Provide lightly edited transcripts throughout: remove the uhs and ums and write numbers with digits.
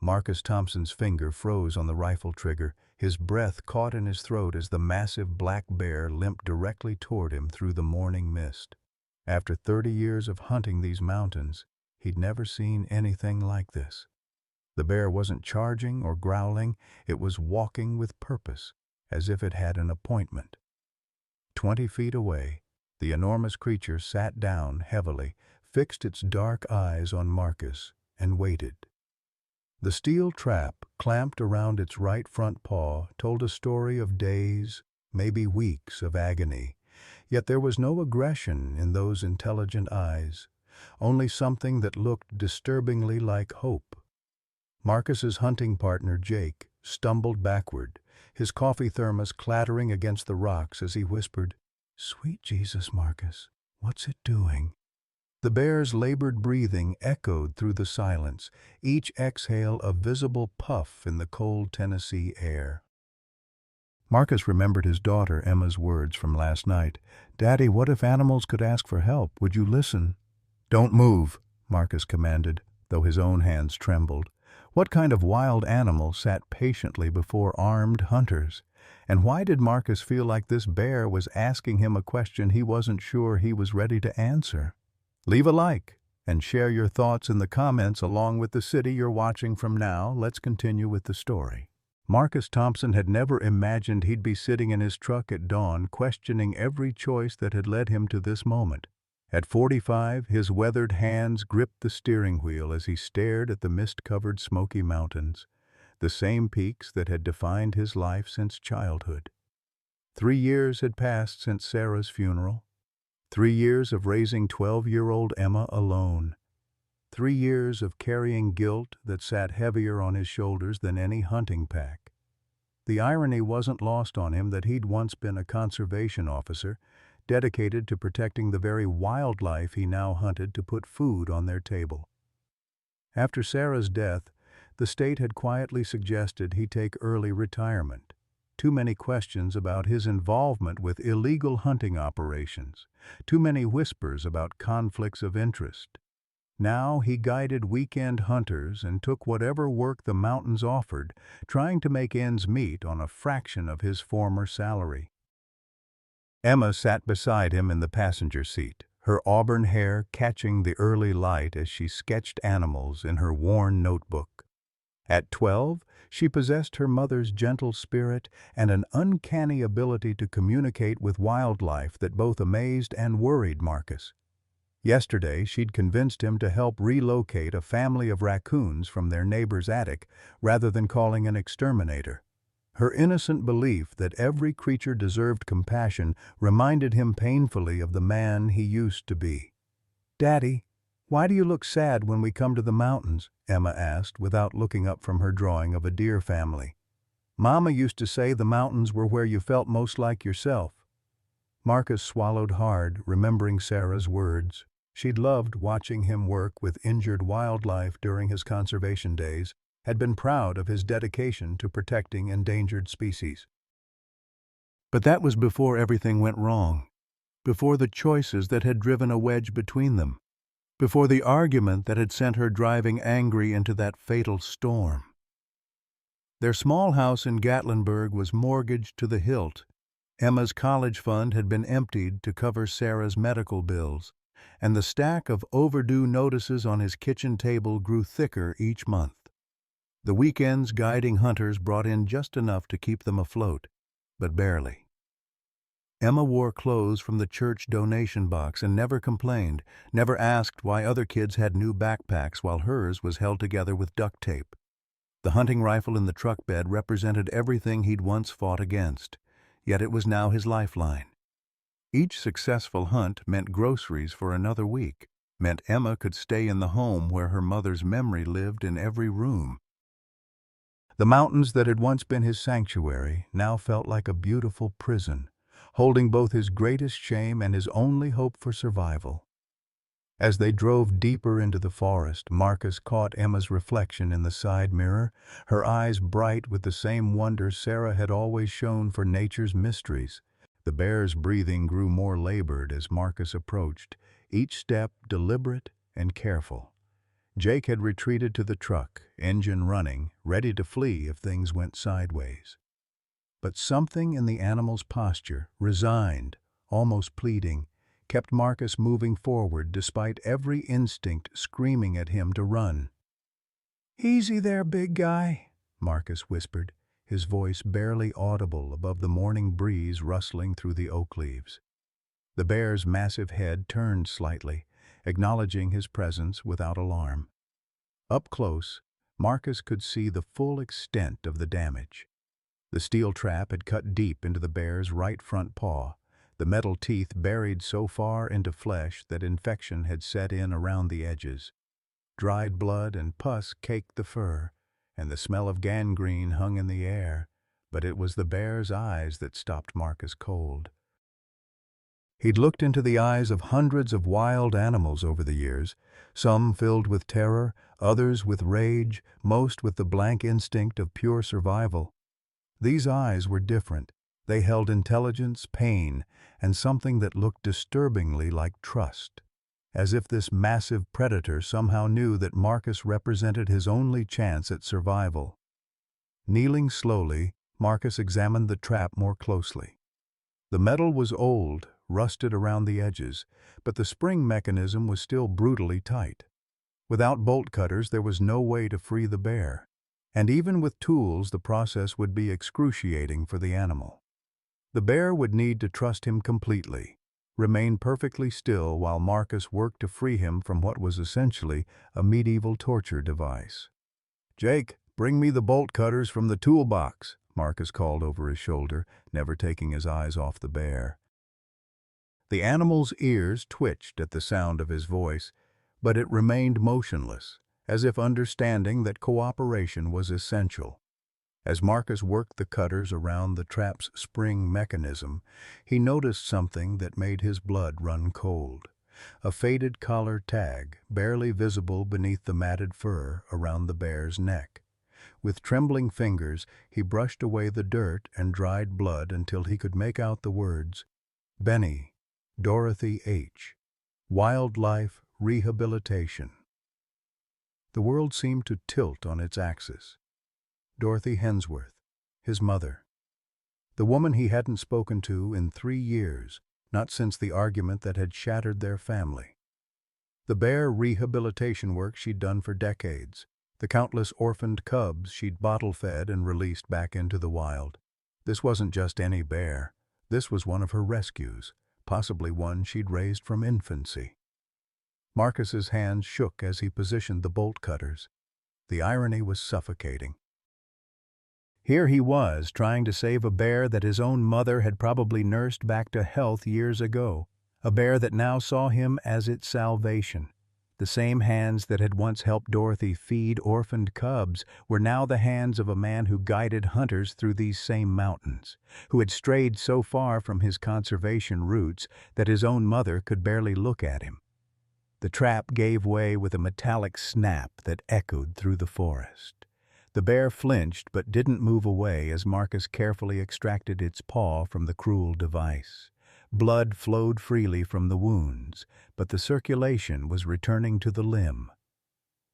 Marcus Thompson's finger froze on the rifle trigger, his breath caught in his throat as the massive black bear limped directly toward him through the morning mist. After 30 years of hunting these mountains, he'd never seen anything like this. The bear wasn't charging or growling, it was walking with purpose, as if it had an appointment. 20 feet away, the enormous creature sat down heavily, fixed its dark eyes on Marcus, and waited. The steel trap, clamped around its right front paw, told a story of days, maybe weeks of agony. Yet there was no aggression in those intelligent eyes, only something that looked disturbingly like hope. Marcus's hunting partner, Jake, stumbled backward, his coffee thermos clattering against the rocks as he whispered, "Sweet Jesus, Marcus, what's it doing?" The bear's labored breathing echoed through the silence, each exhale a visible puff in the cold Tennessee air. Marcus remembered his daughter Emma's words from last night. "Daddy, what if animals could ask for help? Would you listen?" "Don't move," Marcus commanded, though his own hands trembled. What kind of wild animal sat patiently before armed hunters? And why did Marcus feel like this bear was asking him a question he wasn't sure he was ready to answer? Leave a like and share your thoughts in the comments along with the city you're watching from now. Let's continue with the story. Marcus Thompson had never imagined he'd be sitting in his truck at dawn, questioning every choice that had led him to this moment. At 45, his weathered hands gripped the steering wheel as he stared at the mist-covered Smoky Mountains, the same peaks that had defined his life since childhood. 3 years had passed since Sarah's funeral. 3 years of raising 12-year-old Emma alone. 3 years of carrying guilt that sat heavier on his shoulders than any hunting pack. The irony wasn't lost on him that he'd once been a conservation officer, dedicated to protecting the very wildlife he now hunted to put food on their table. After Sarah's death, the state had quietly suggested he take early retirement. Too many questions about his involvement with illegal hunting operations. Too many whispers about conflicts of interest. Now he guided weekend hunters and took whatever work the mountains offered, trying to make ends meet on a fraction of his former salary. Emma sat beside him in the passenger seat, her auburn hair catching the early light as she sketched animals in her worn notebook. At 12, she possessed her mother's gentle spirit and an uncanny ability to communicate with wildlife that both amazed and worried Marcus. Yesterday, she'd convinced him to help relocate a family of raccoons from their neighbor's attic rather than calling an exterminator. Her innocent belief that every creature deserved compassion reminded him painfully of the man he used to be. "Daddy, why do you look sad when we come to the mountains?" Emma asked, without looking up from her drawing of a deer family. "Mama used to say the mountains were where you felt most like yourself." Marcus swallowed hard, remembering Sarah's words. She'd loved watching him work with injured wildlife during his conservation days, had been proud of his dedication to protecting endangered species. But that was before everything went wrong, before the choices that had driven a wedge between them, before the argument that had sent her driving angry into that fatal storm. Their small house in Gatlinburg was mortgaged to the hilt. Emma's college fund had been emptied to cover Sarah's medical bills, and the stack of overdue notices on his kitchen table grew thicker each month. The weekends guiding hunters brought in just enough to keep them afloat, but barely. Emma wore clothes from the church donation box and never complained, never asked why other kids had new backpacks while hers was held together with duct tape. The hunting rifle in the truck bed represented everything he'd once fought against, yet it was now his lifeline. Each successful hunt meant groceries for another week, meant Emma could stay in the home where her mother's memory lived in every room. The mountains that had once been his sanctuary now felt like a beautiful prison, holding both his greatest shame and his only hope for survival. As they drove deeper into the forest, Marcus caught Emma's reflection in the side mirror, her eyes bright with the same wonder Sarah had always shown for nature's mysteries. The bear's breathing grew more labored as Marcus approached, each step deliberate and careful. Jake had retreated to the truck, engine running, ready to flee if things went sideways. But something in the animal's posture, resigned, almost pleading, kept Marcus moving forward despite every instinct screaming at him to run. "Easy there, big guy," Marcus whispered, his voice barely audible above the morning breeze rustling through the oak leaves. The bear's massive head turned slightly, acknowledging his presence without alarm. Up close, Marcus could see the full extent of the damage. The steel trap had cut deep into the bear's right front paw, the metal teeth buried so far into flesh that infection had set in around the edges. Dried blood and pus caked the fur, and the smell of gangrene hung in the air, but it was the bear's eyes that stopped Marcus cold. He'd looked into the eyes of hundreds of wild animals over the years, some filled with terror, others with rage, most with the blank instinct of pure survival. These eyes were different. They held intelligence, pain, and something that looked disturbingly like trust, as if this massive predator somehow knew that Marcus represented his only chance at survival. Kneeling slowly, Marcus examined the trap more closely. The metal was old, rusted around the edges, but the spring mechanism was still brutally tight. Without bolt cutters, there was no way to free the bear, and even with tools, the process would be excruciating for the animal. The bear would need to trust him completely, remain perfectly still while Marcus worked to free him from what was essentially a medieval torture device. "Jake, bring me the bolt cutters from the toolbox," Marcus called over his shoulder, never taking his eyes off the bear. The animal's ears twitched at the sound of his voice, but it remained motionless, as if understanding that cooperation was essential. As Marcus worked the cutters around the trap's spring mechanism, he noticed something that made his blood run cold. A faded collar tag, barely visible beneath the matted fur around the bear's neck. With trembling fingers, he brushed away the dirt and dried blood until he could make out the words, "Benny, Dorothy H. Wildlife Rehabilitation." The world seemed to tilt on its axis. Dorothy Hensworth, his mother. The woman he hadn't spoken to in 3 years, not since the argument that had shattered their family. The bear rehabilitation work she'd done for decades. The countless orphaned cubs she'd bottle-fed and released back into the wild. This wasn't just any bear. This was one of her rescues, possibly one she'd raised from infancy. Marcus's hands shook as he positioned the bolt cutters. The irony was suffocating. Here he was, trying to save a bear that his own mother had probably nursed back to health years ago, a bear that now saw him as its salvation. The same hands that had once helped Dorothy feed orphaned cubs were now the hands of a man who guided hunters through these same mountains, who had strayed so far from his conservation roots that his own mother could barely look at him. The trap gave way with a metallic snap that echoed through the forest. The bear flinched but didn't move away as Marcus carefully extracted its paw from the cruel device. Blood flowed freely from the wounds, but the circulation was returning to the limb.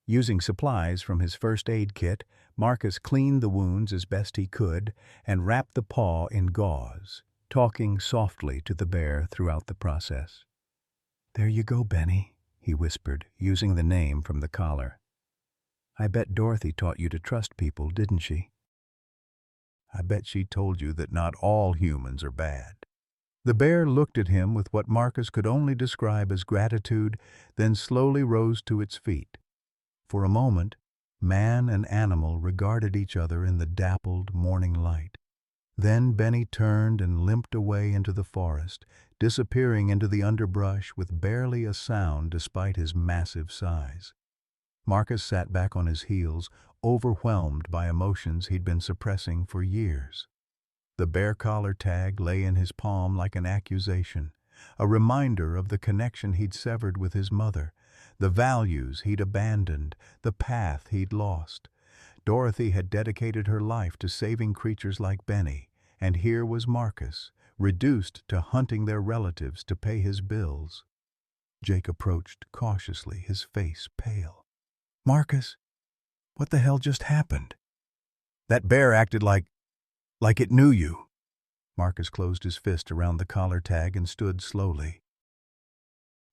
Using supplies from his first aid kit, Marcus cleaned the wounds as best he could and wrapped the paw in gauze, talking softly to the bear throughout the process. "There you go, Benny," he whispered, using the name from the collar. "I bet Dorothy taught you to trust people, didn't she?" "I bet she told you that not all humans are bad." The bear looked at him with what Marcus could only describe as gratitude, then slowly rose to its feet. For a moment, man and animal regarded each other in the dappled morning light. Then Benny turned and limped away into the forest, disappearing into the underbrush with barely a sound despite his massive size. Marcus sat back on his heels, overwhelmed by emotions he'd been suppressing for years. The bear collar tag lay in his palm like an accusation, a reminder of the connection he'd severed with his mother, the values he'd abandoned, the path he'd lost. Dorothy had dedicated her life to saving creatures like Benny, and here was Marcus, reduced to hunting their relatives to pay his bills. Jake approached cautiously, his face pale. Marcus, what the hell just happened? That bear acted like it knew you. Marcus closed his fist around the collar tag and stood slowly.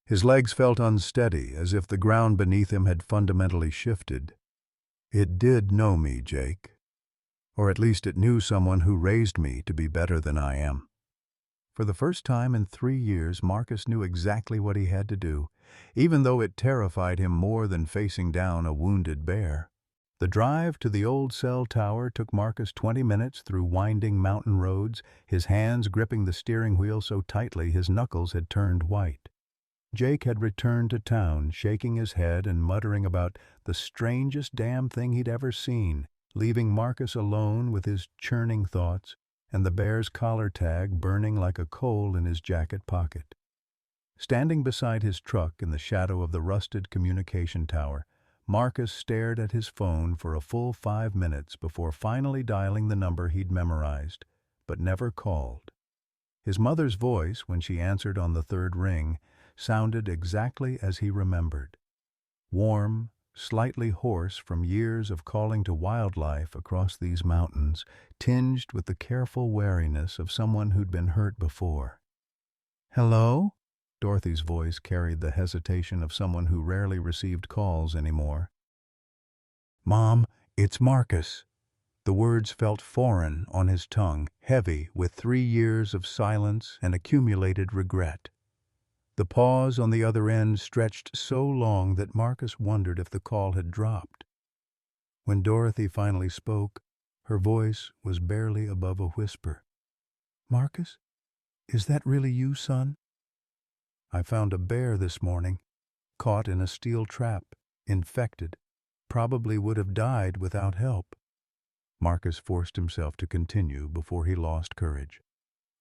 His legs felt unsteady, as if the ground beneath him had fundamentally shifted. It did know me, Jake. Or at least it knew someone who raised me to be better than I am. For the first time in 3 years, Marcus knew exactly what he had to do, even though it terrified him more than facing down a wounded bear. The drive to the old cell tower took Marcus 20 minutes through winding mountain roads, his hands gripping the steering wheel so tightly his knuckles had turned white. Jake had returned to town, shaking his head and muttering about the strangest damn thing he'd ever seen, leaving Marcus alone with his churning thoughts and the bear's collar tag burning like a coal in his jacket pocket. Standing beside his truck in the shadow of the rusted communication tower, Marcus stared at his phone for a full 5 minutes before finally dialing the number he'd memorized, but never called. His mother's voice, when she answered on the third ring, sounded exactly as he remembered. Warm, slightly hoarse from years of calling to wildlife across these mountains, tinged with the careful wariness of someone who'd been hurt before. "Hello?" Dorothy's voice carried the hesitation of someone who rarely received calls anymore. "Mom, it's Marcus." The words felt foreign on his tongue, heavy with 3 years of silence and accumulated regret. The pause on the other end stretched so long that Marcus wondered if the call had dropped. When Dorothy finally spoke, her voice was barely above a whisper. "Marcus, is that really you, son? I found a bear this morning, caught in a steel trap, infected. Probably would have died without help." Marcus forced himself to continue before he lost courage.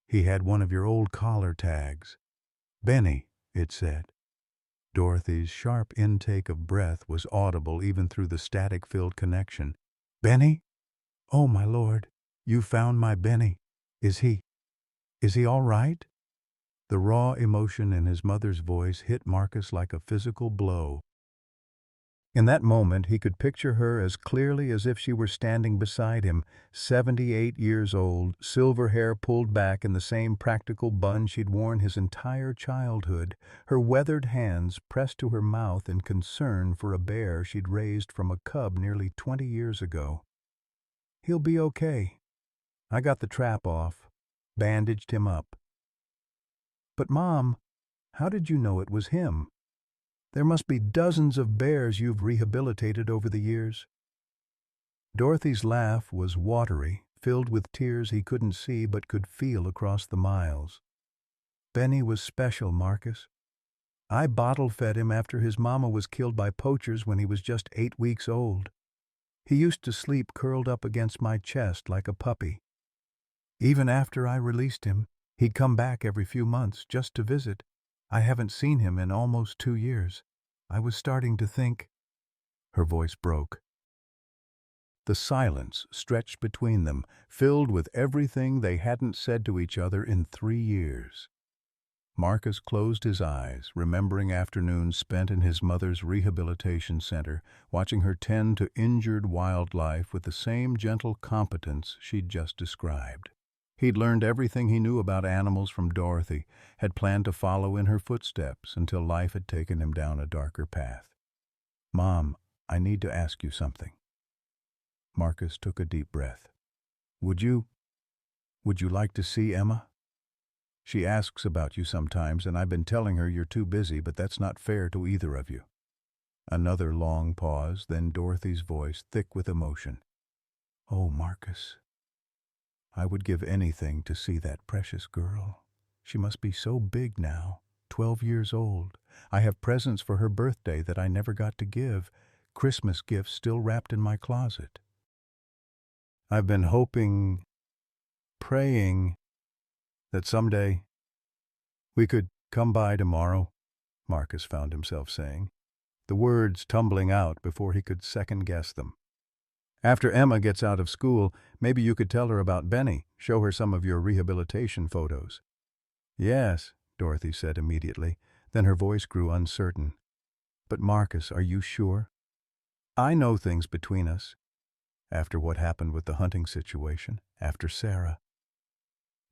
"He had one of your old collar tags. Benny, it said." Dorothy's sharp intake of breath was audible even through the static-filled connection. "Benny? Oh, my Lord, you found my Benny. Is he all right?" The raw emotion in his mother's voice hit Marcus like a physical blow. In that moment, he could picture her as clearly as if she were standing beside him, 78 years old, silver hair pulled back in the same practical bun she'd worn his entire childhood, her weathered hands pressed to her mouth in concern for a bear she'd raised from a cub nearly 20 years ago. "He'll be okay. I got the trap off, bandaged him up." "But Mom, how did you know it was him? There must be dozens of bears you've rehabilitated over the years." Dorothy's laugh was watery, filled with tears he couldn't see but could feel across the miles. "Benny was special, Marcus. I bottle-fed him after his mama was killed by poachers when he was just 8 weeks old. He used to sleep curled up against my chest like a puppy. Even after I released him, he'd come back every few months just to visit. I haven't seen him in almost 2 years. I was starting to think—" Her voice broke. The silence stretched between them, filled with everything they hadn't said to each other in 3 years. Marcus closed his eyes, remembering afternoons spent in his mother's rehabilitation center, watching her tend to injured wildlife with the same gentle competence she'd just described. He'd learned everything he knew about animals from Dorothy, had planned to follow in her footsteps until life had taken him down a darker path. "Mom, I need to ask you something." Marcus took a deep breath. Would you like to see Emma? She asks about you sometimes, and I've been telling her you're too busy, but that's not fair to either of you." Another long pause, then Dorothy's voice, thick with emotion. "Oh, Marcus, I would give anything to see that precious girl. She must be so big now, 12 years old. I have presents for her birthday that I never got to give, Christmas gifts still wrapped in my closet. I've been hoping, praying, that someday we could come by tomorrow," Marcus found himself saying, the words tumbling out before he could second-guess them. "After Emma gets out of school, maybe you could tell her about Benny, show her some of your rehabilitation photos." "Yes," Dorothy said immediately, then her voice grew uncertain. "But Marcus, are you sure? I know things between us, after what happened with the hunting situation, after Sarah.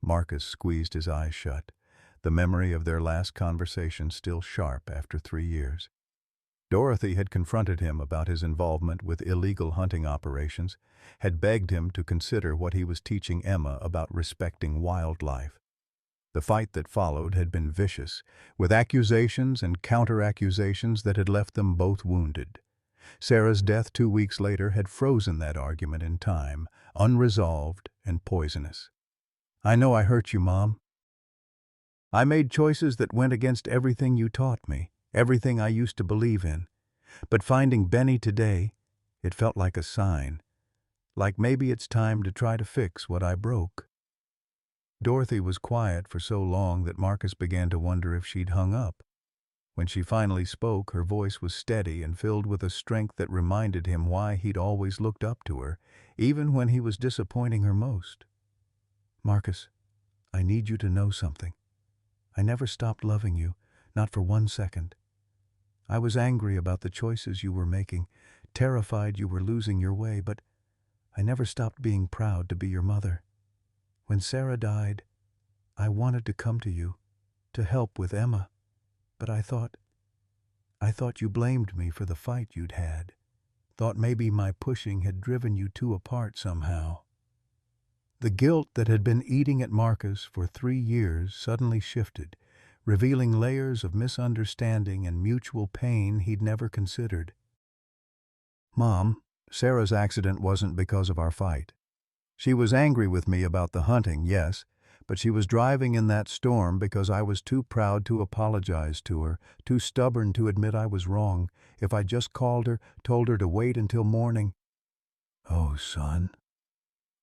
Marcus squeezed his eyes shut, the memory of their last conversation still sharp after 3 years. Dorothy had confronted him about his involvement with illegal hunting operations, had begged him to consider what he was teaching Emma about respecting wildlife. The fight that followed had been vicious, with accusations and counter-accusations that had left them both wounded. Sarah's death 2 weeks later had frozen that argument in time, unresolved and poisonous. I know I hurt you, Mom. I made choices that went against everything you taught me, everything I used to believe in. But finding Benny today, it felt like a sign, like maybe it's time to try to fix what I broke. Dorothy was quiet for so long that Marcus began to wonder if she'd hung up. When she finally spoke, her voice was steady and filled with a strength that reminded him why he'd always looked up to her, even when he was disappointing her most. Marcus, I need you to know something. I never stopped loving you, not for 1 second. I was angry about the choices you were making, terrified you were losing your way, but I never stopped being proud to be your mother. When Sarah died, I wanted to come to you, to help with Emma, but I thought you blamed me for the fight you'd had, thought maybe my pushing had driven you two apart somehow. The guilt that had been eating at Marcus for 3 years suddenly shifted, revealing layers of misunderstanding and mutual pain he'd never considered. Mom, Sarah's accident wasn't because of our fight. She was angry with me about the hunting, yes, but she was driving in that storm because I was too proud to apologize to her, too stubborn to admit I was wrong. If I just called her, told her to wait until morning. Oh, son.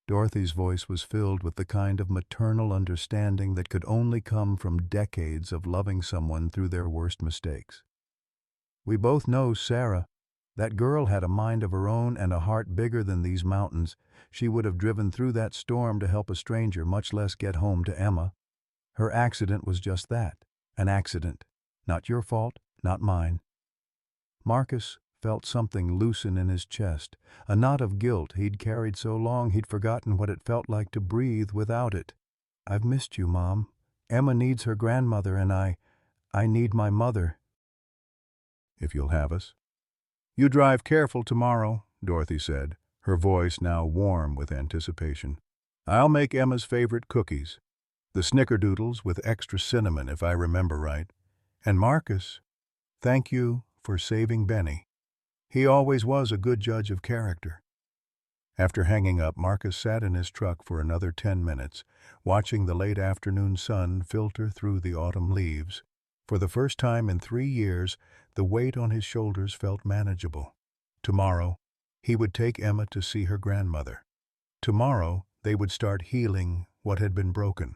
Dorothy's voice was filled with the kind of maternal understanding that could only come from decades of loving someone through their worst mistakes. We both know Sarah. That girl had a mind of her own and a heart bigger than these mountains. She would have driven through that storm to help a stranger, much less get home to Emma. Her accident was just that, an accident. Not your fault, not mine. Marcus felt something loosen in his chest, a knot of guilt he'd carried so long he'd forgotten what it felt like to breathe without it. I've missed you, Mom. Emma needs her grandmother, and I need my mother. If you'll have us. You drive careful tomorrow, Dorothy said, her voice now warm with anticipation. I'll make Emma's favorite cookies, the snickerdoodles with extra cinnamon if I remember right. And Marcus, thank you for saving Benny. He always was a good judge of character. After hanging up, Marcus sat in his truck for another 10 minutes, watching the late afternoon sun filter through the autumn leaves. For the first time in 3 years, the weight on his shoulders felt manageable. Tomorrow, he would take Emma to see her grandmother. Tomorrow, they would start healing what had been broken.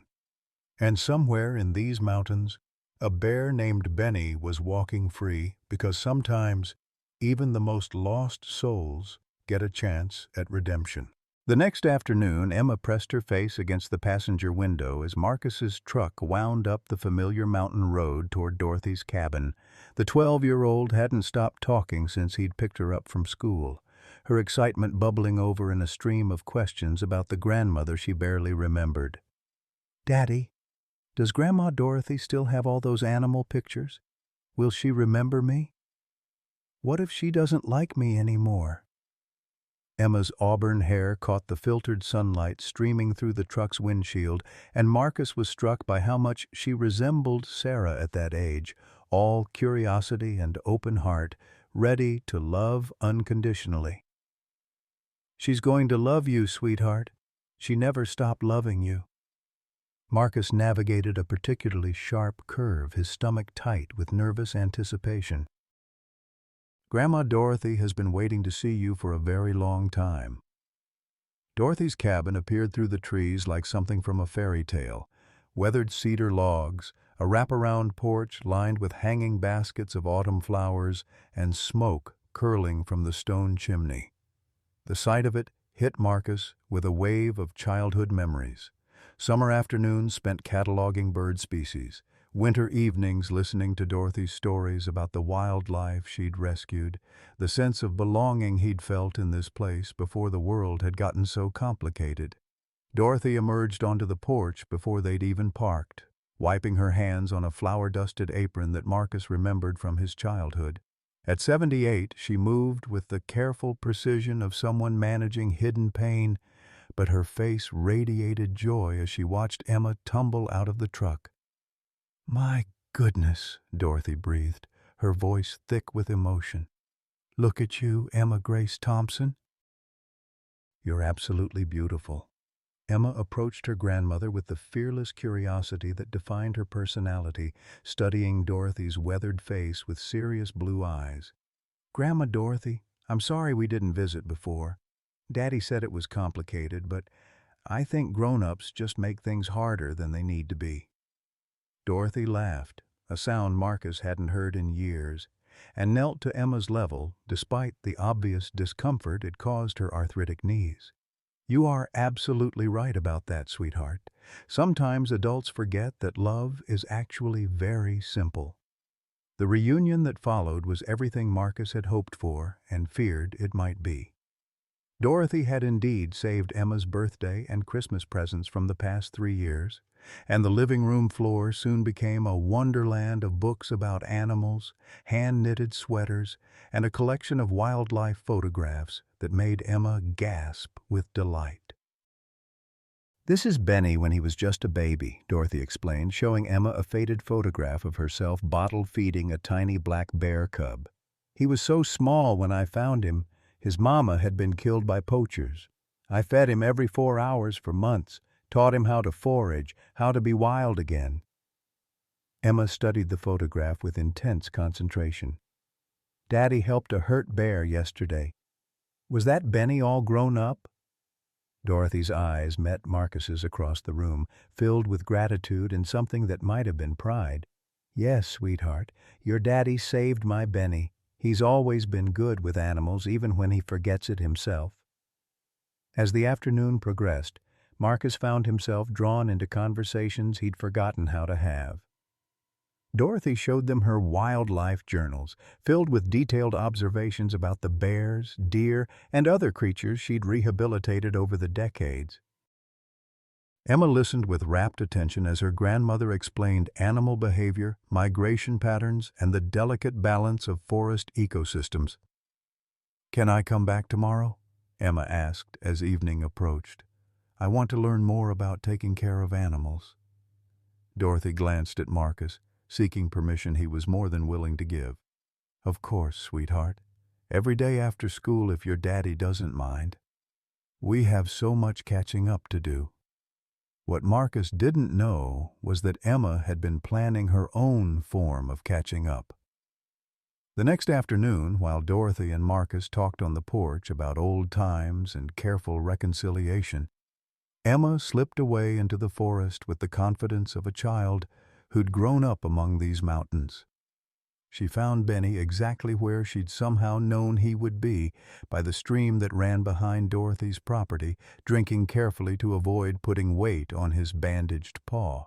And somewhere in these mountains, a bear named Benny was walking free, because sometimes even the most lost souls get a chance at redemption. The next afternoon, Emma pressed her face against the passenger window as Marcus's truck wound up the familiar mountain road toward Dorothy's cabin. The 12-year-old hadn't stopped talking since he'd picked her up from school, her excitement bubbling over in a stream of questions about the grandmother she barely remembered. Daddy, does Grandma Dorothy still have all those animal pictures? Will she remember me? What if she doesn't like me anymore? Emma's auburn hair caught the filtered sunlight streaming through the truck's windshield, and Marcus was struck by how much she resembled Sarah at that age, all curiosity and open heart, ready to love unconditionally. She's going to love you, sweetheart. She never stopped loving you. Marcus navigated a particularly sharp curve, his stomach tight with nervous anticipation. Grandma Dorothy has been waiting to see you for a very long time. Dorothy's cabin appeared through the trees like something from a fairy tale. Weathered cedar logs, a wraparound porch lined with hanging baskets of autumn flowers, and smoke curling from the stone chimney. The sight of it hit Marcus with a wave of childhood memories. Summer afternoons spent cataloging bird species, Winter evenings listening to Dorothy's stories about the wildlife she'd rescued, the sense of belonging he'd felt in this place before the world had gotten so complicated. Dorothy emerged onto the porch before they'd even parked, wiping her hands on a flour-dusted apron that Marcus remembered from his childhood. At 78, she moved with the careful precision of someone managing hidden pain, but her face radiated joy as she watched Emma tumble out of the truck. "My goodness," Dorothy breathed, her voice thick with emotion. "Look at you, Emma Grace Thompson." "You're absolutely beautiful." Emma approached her grandmother with the fearless curiosity that defined her personality, studying Dorothy's weathered face with serious blue eyes. "Grandma Dorothy, I'm sorry we didn't visit before. Daddy said it was complicated, but I think grown-ups just make things harder than they need to be." Dorothy laughed, a sound Marcus hadn't heard in years, and knelt to Emma's level despite the obvious discomfort it caused her arthritic knees. "You are absolutely right about that, sweetheart. Sometimes adults forget that love is actually very simple." The reunion that followed was everything Marcus had hoped for and feared it might be. Dorothy had indeed saved Emma's birthday and Christmas presents from the past 3 years, and the living room floor soon became a wonderland of books about animals, hand-knitted sweaters, and a collection of wildlife photographs that made Emma gasp with delight. "This is Benny when he was just a baby," Dorothy explained, showing Emma a faded photograph of herself bottle-feeding a tiny black bear cub. "He was so small when I found him. His mama had been killed by poachers. I fed him every 4 hours for months, taught him how to forage, how to be wild again." Emma studied the photograph with intense concentration. "Daddy helped a hurt bear yesterday. Was that Benny all grown up?" Dorothy's eyes met Marcus's across the room, filled with gratitude and something that might have been pride. "Yes, sweetheart, your daddy saved my Benny. He's always been good with animals, even when he forgets it himself." As the afternoon progressed, Marcus found himself drawn into conversations he'd forgotten how to have. Dorothy showed them her wildlife journals, filled with detailed observations about the bears, deer, and other creatures she'd rehabilitated over the decades. Emma listened with rapt attention as her grandmother explained animal behavior, migration patterns, and the delicate balance of forest ecosystems. "Can I come back tomorrow?" Emma asked as evening approached. "I want to learn more about taking care of animals." Dorothy glanced at Marcus, seeking permission he was more than willing to give. "Of course, sweetheart. Every day after school if your daddy doesn't mind. We have so much catching up to do." What Marcus didn't know was that Emma had been planning her own form of catching up. The next afternoon, while Dorothy and Marcus talked on the porch about old times and careful reconciliation, Emma slipped away into the forest with the confidence of a child who'd grown up among these mountains. She found Benny exactly where she'd somehow known he would be, by the stream that ran behind Dorothy's property, drinking carefully to avoid putting weight on his bandaged paw.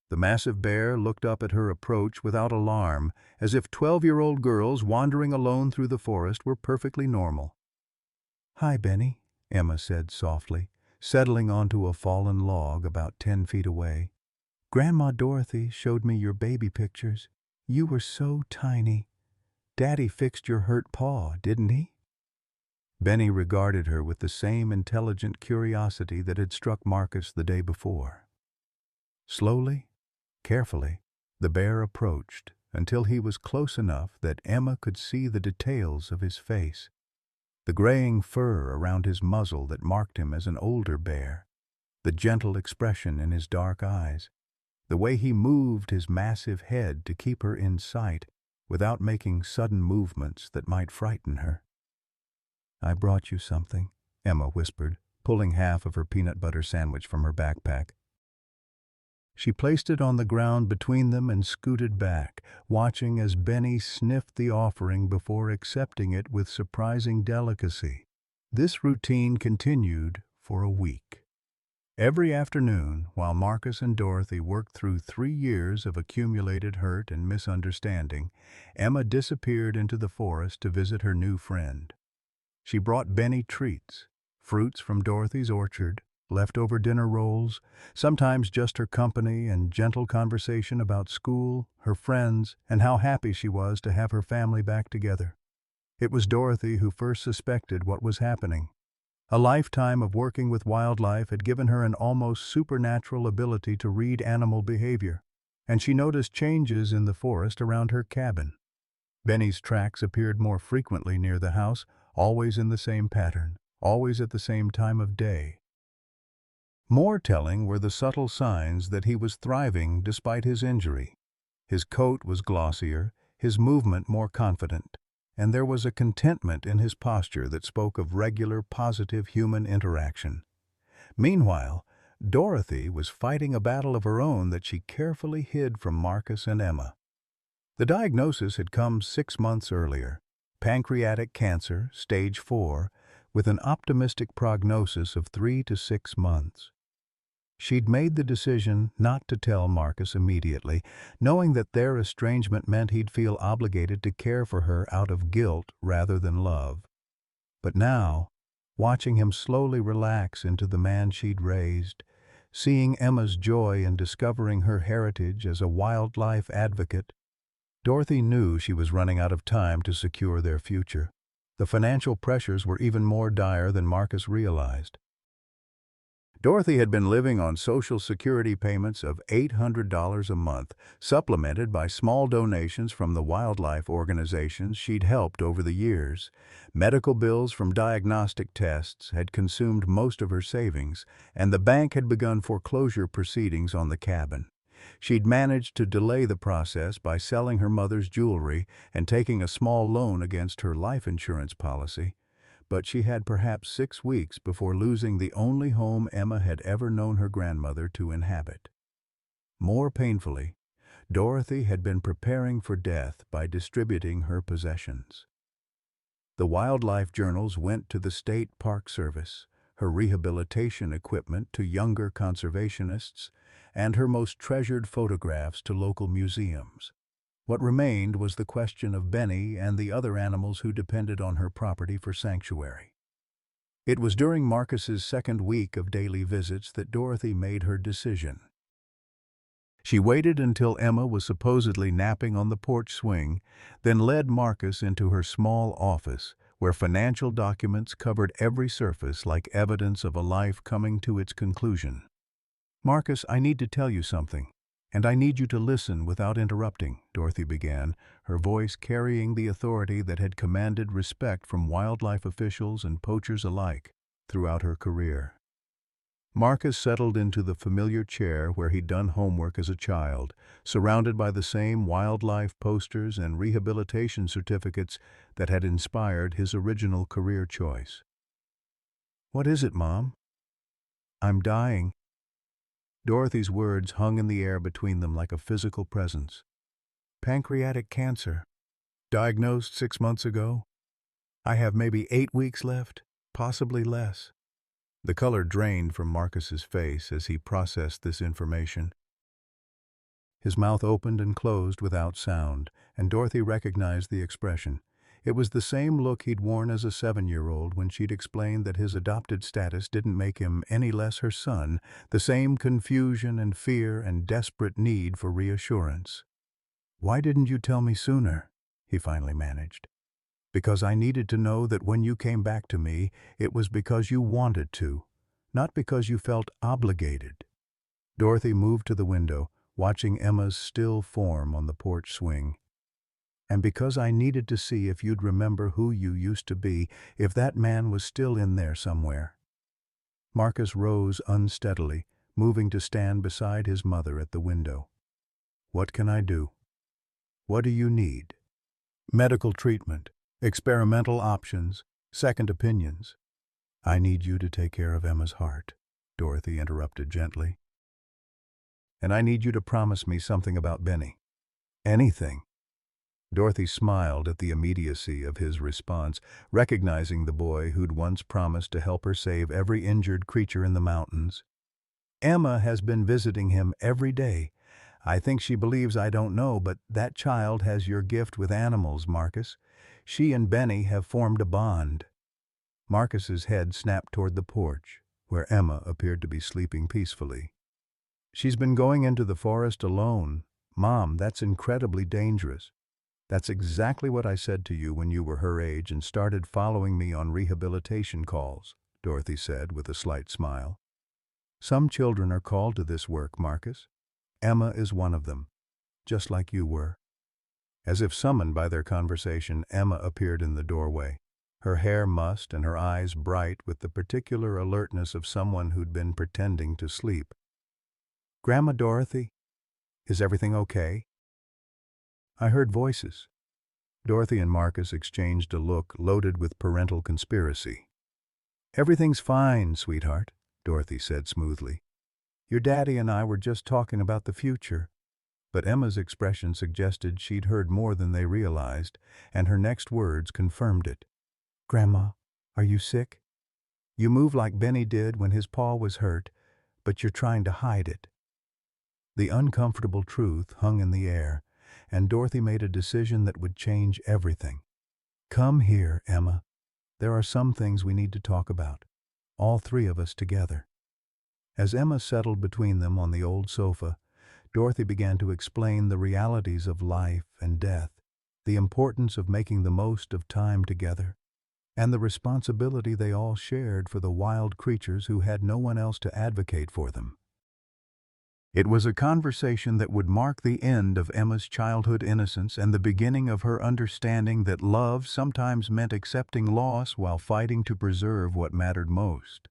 The massive bear looked up at her approach without alarm, as if 12-year-old girls wandering alone through the forest were perfectly normal. "Hi, Benny," Emma said softly, settling onto a fallen log about 10 feet away. "Grandma Dorothy showed me your baby pictures. You were so tiny. Daddy fixed your hurt paw, didn't he?" Benny regarded her with the same intelligent curiosity that had struck Marcus the day before. Slowly, carefully, the bear approached until he was close enough that Emma could see the details of his face, the graying fur around his muzzle that marked him as an older bear, the gentle expression in his dark eyes, the way he moved his massive head to keep her in sight without making sudden movements that might frighten her. "I brought you something," Emma whispered, pulling half of her peanut butter sandwich from her backpack. She placed it on the ground between them and scooted back, watching as Benny sniffed the offering before accepting it with surprising delicacy. This routine continued for a week. Every afternoon, while Marcus and Dorothy worked through 3 years of accumulated hurt and misunderstanding, Emma disappeared into the forest to visit her new friend. She brought Benny treats, fruits from Dorothy's orchard, leftover dinner rolls, sometimes just her company and gentle conversation about school, her friends, and how happy she was to have her family back together. It was Dorothy who first suspected what was happening. A lifetime of working with wildlife had given her an almost supernatural ability to read animal behavior, and she noticed changes in the forest around her cabin. Benny's tracks appeared more frequently near the house, always in the same pattern, always at the same time of day. More telling were the subtle signs that he was thriving despite his injury. His coat was glossier, his movement more confident, and there was a contentment in his posture that spoke of regular, positive human interaction. Meanwhile, Dorothy was fighting a battle of her own that she carefully hid from Marcus and Emma. The diagnosis had come 6 months earlier: pancreatic cancer, stage 4, with an optimistic prognosis of 3 to 6 months. She'd made the decision not to tell Marcus immediately, knowing that their estrangement meant he'd feel obligated to care for her out of guilt rather than love. But now, watching him slowly relax into the man she'd raised, seeing Emma's joy in discovering her heritage as a wildlife advocate, Dorothy knew she was running out of time to secure their future. The financial pressures were even more dire than Marcus realized. Dorothy had been living on Social Security payments of $800 a month, supplemented by small donations from the wildlife organizations she'd helped over the years. Medical bills from diagnostic tests had consumed most of her savings, and the bank had begun foreclosure proceedings on the cabin. She'd managed to delay the process by selling her mother's jewelry and taking a small loan against her life insurance policy. But she had perhaps 6 weeks before losing the only home Emma had ever known her grandmother to inhabit. More painfully, Dorothy had been preparing for death by distributing her possessions. The wildlife journals went to the State Park Service, her rehabilitation equipment to younger conservationists, and her most treasured photographs to local museums. What remained was the question of Benny and the other animals who depended on her property for sanctuary. It was during Marcus's second week of daily visits that Dorothy made her decision. She waited until Emma was supposedly napping on the porch swing, then led Marcus into her small office, where financial documents covered every surface like evidence of a life coming to its conclusion. "Marcus, I need to tell you something. And I need you to listen without interrupting," Dorothy began, her voice carrying the authority that had commanded respect from wildlife officials and poachers alike throughout her career. Marcus settled into the familiar chair where he'd done homework as a child, surrounded by the same wildlife posters and rehabilitation certificates that had inspired his original career choice. "What is it, Mom?" "I'm dying." Dorothy's words hung in the air between them like a physical presence. "Pancreatic cancer. Diagnosed 6 months ago. I have maybe 8 weeks left, possibly less." The color drained from Marcus's face as he processed this information. His mouth opened and closed without sound, and Dorothy recognized the expression. It was the same look he'd worn as a 7-year-old when she'd explained that his adopted status didn't make him any less her son, the same confusion and fear and desperate need for reassurance. "Why didn't you tell me sooner?" he finally managed. "Because I needed to know that when you came back to me, it was because you wanted to, not because you felt obligated." Dorothy moved to the window, watching Emma's still form on the porch swing. "And because I needed to see if you'd remember who you used to be, if that man was still in there somewhere." Marcus rose unsteadily, moving to stand beside his mother at the window. "What can I do? What do you need?" "Medical treatment, experimental options, second opinions." "I need you to take care of Emma's heart," Dorothy interrupted gently. "And I need you to promise me something about Benny. Anything." Dorothy smiled at the immediacy of his response, recognizing the boy who'd once promised to help her save every injured creature in the mountains. Emma has been visiting him every day. I think she believes I don't know, but that child has your gift with animals, Marcus. She and Benny have formed a bond." Marcus's head snapped toward the porch, where Emma appeared to be sleeping peacefully. "She's been going into the forest alone. Mom, that's incredibly dangerous." "That's exactly what I said to you when you were her age and started following me on rehabilitation calls," Dorothy said with a slight smile. "Some children are called to this work, Marcus. Emma is one of them, just like you were." As if summoned by their conversation, Emma appeared in the doorway, her hair mussed and her eyes bright with the particular alertness of someone who'd been pretending to sleep. "Grandma Dorothy, is everything okay?" "I heard voices." Dorothy and Marcus exchanged a look loaded with parental conspiracy. "Everything's fine, sweetheart," Dorothy said smoothly. "Your daddy and I were just talking about the future." But Emma's expression suggested she'd heard more than they realized, and her next words confirmed it. "Grandma, are you sick? You move like Benny did when his paw was hurt, but you're trying to hide it." The uncomfortable truth hung in the air, and Dorothy made a decision that would change everything. "Come here, Emma. There are some things we need to talk about, all three of us together." As Emma settled between them on the old sofa, Dorothy began to explain the realities of life and death, the importance of making the most of time together, and the responsibility they all shared for the wild creatures who had no one else to advocate for them. It was a conversation that would mark the end of Emma's childhood innocence and the beginning of her understanding that love sometimes meant accepting loss while fighting to preserve what mattered most.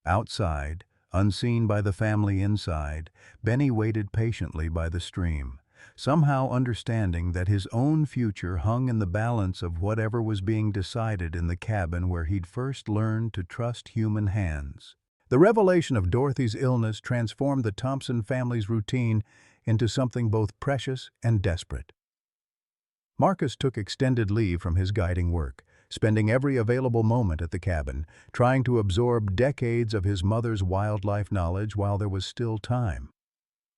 Outside, unseen by the family inside, Benny waited patiently by the stream, somehow understanding that his own future hung in the balance of whatever was being decided in the cabin where he'd first learned to trust human hands. The revelation of Dorothy's illness transformed the Thompson family's routine into something both precious and desperate. Marcus took extended leave from his guiding work, spending every available moment at the cabin, trying to absorb decades of his mother's wildlife knowledge while there was still time.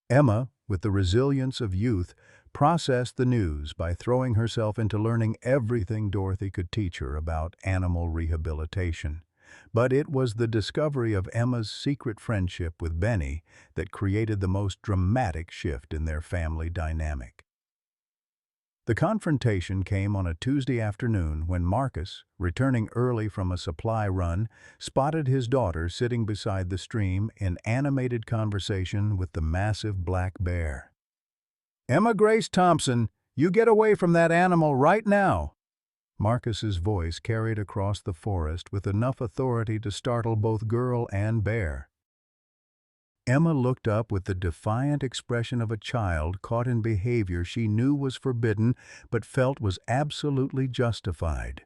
Emma, with the resilience of youth, processed the news by throwing herself into learning everything Dorothy could teach her about animal rehabilitation. But it was the discovery of Emma's secret friendship with Benny that created the most dramatic shift in their family dynamic. The confrontation came on a Tuesday afternoon when Marcus, returning early from a supply run, spotted his daughter sitting beside the stream in animated conversation with the massive black bear. "Emma Grace Thompson, you get away from that animal right now!" Marcus's voice carried across the forest with enough authority to startle both girl and bear. Emma looked up with the defiant expression of a child caught in behavior she knew was forbidden but felt was absolutely justified.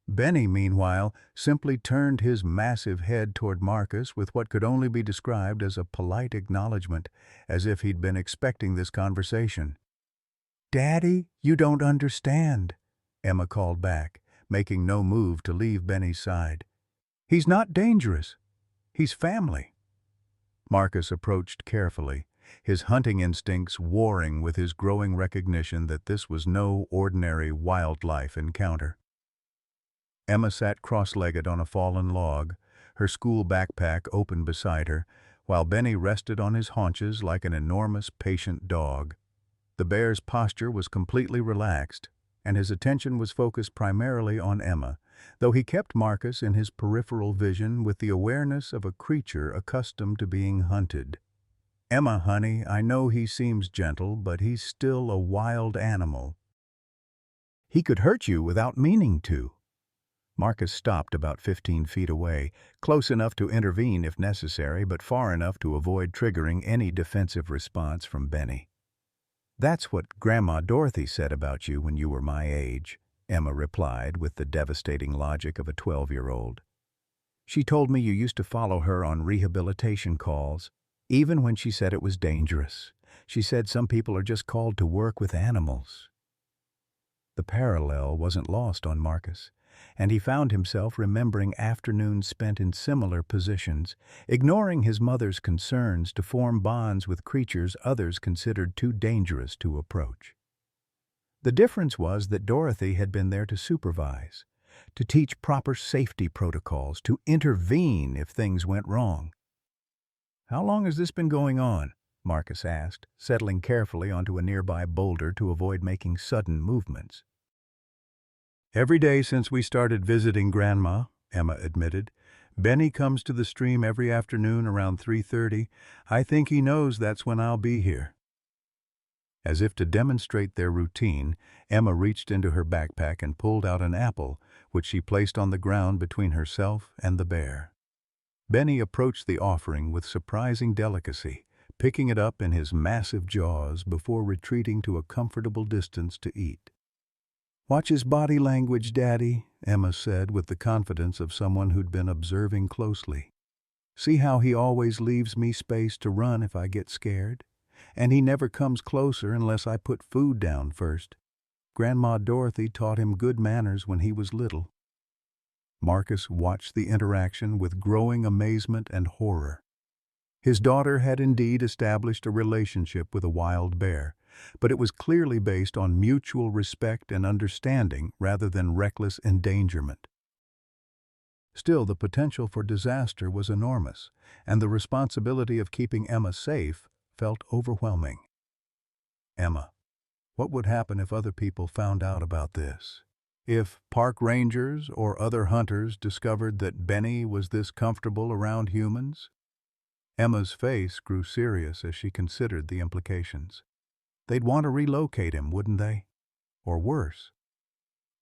Benny, meanwhile, simply turned his massive head toward Marcus with what could only be described as a polite acknowledgement, as if he'd been expecting this conversation. "Daddy, you don't understand," Emma called back, making no move to leave Benny's side. "He's not dangerous. He's family." Marcus approached carefully, his hunting instincts warring with his growing recognition that this was no ordinary wildlife encounter. Emma sat cross-legged on a fallen log, her school backpack open beside her, while Benny rested on his haunches like an enormous, patient dog. The bear's posture was completely relaxed, and his attention was focused primarily on Emma, though he kept Marcus in his peripheral vision with the awareness of a creature accustomed to being hunted. "Emma, honey, I know he seems gentle, but he's still a wild animal. He could hurt you without meaning to." Marcus stopped about 15 feet away, close enough to intervene if necessary, but far enough to avoid triggering any defensive response from Benny. "That's what Grandma Dorothy said about you when you were my age," Emma replied with the devastating logic of a 12-year-old. "She told me you used to follow her on rehabilitation calls, even when she said it was dangerous. She said some people are just called to work with animals." The parallel wasn't lost on Marcus. and he found himself remembering afternoons spent in similar positions, ignoring his mother's concerns to form bonds with creatures others considered too dangerous to approach. The difference was that Dorothy had been there to supervise, to teach proper safety protocols, to intervene if things went wrong. "How long has this been going on?" Marcus asked, settling carefully onto a nearby boulder to avoid making sudden movements. "Every day since we started visiting Grandma," Emma admitted. "Benny comes to the stream every afternoon around 3:30. I think he knows that's when I'll be here." As if to demonstrate their routine, Emma reached into her backpack and pulled out an apple, which she placed on the ground between herself and the bear. Benny approached the offering with surprising delicacy, picking it up in his massive jaws before retreating to a comfortable distance to eat. "Watch his body language, Daddy," Emma said with the confidence of someone who'd been observing closely. "See how he always leaves me space to run if I get scared? And he never comes closer unless I put food down first. Grandma Dorothy taught him good manners when he was little." Marcus watched the interaction with growing amazement and horror. His daughter had indeed established a relationship with a wild bear, but it was clearly based on mutual respect and understanding rather than reckless endangerment. Still, the potential for disaster was enormous, and the responsibility of keeping Emma safe felt overwhelming. "Emma, what would happen if other people found out about this? If park rangers or other hunters discovered that Benny was this comfortable around humans?" Emma's face grew serious as she considered the implications. "They'd want to relocate him, wouldn't they? Or worse."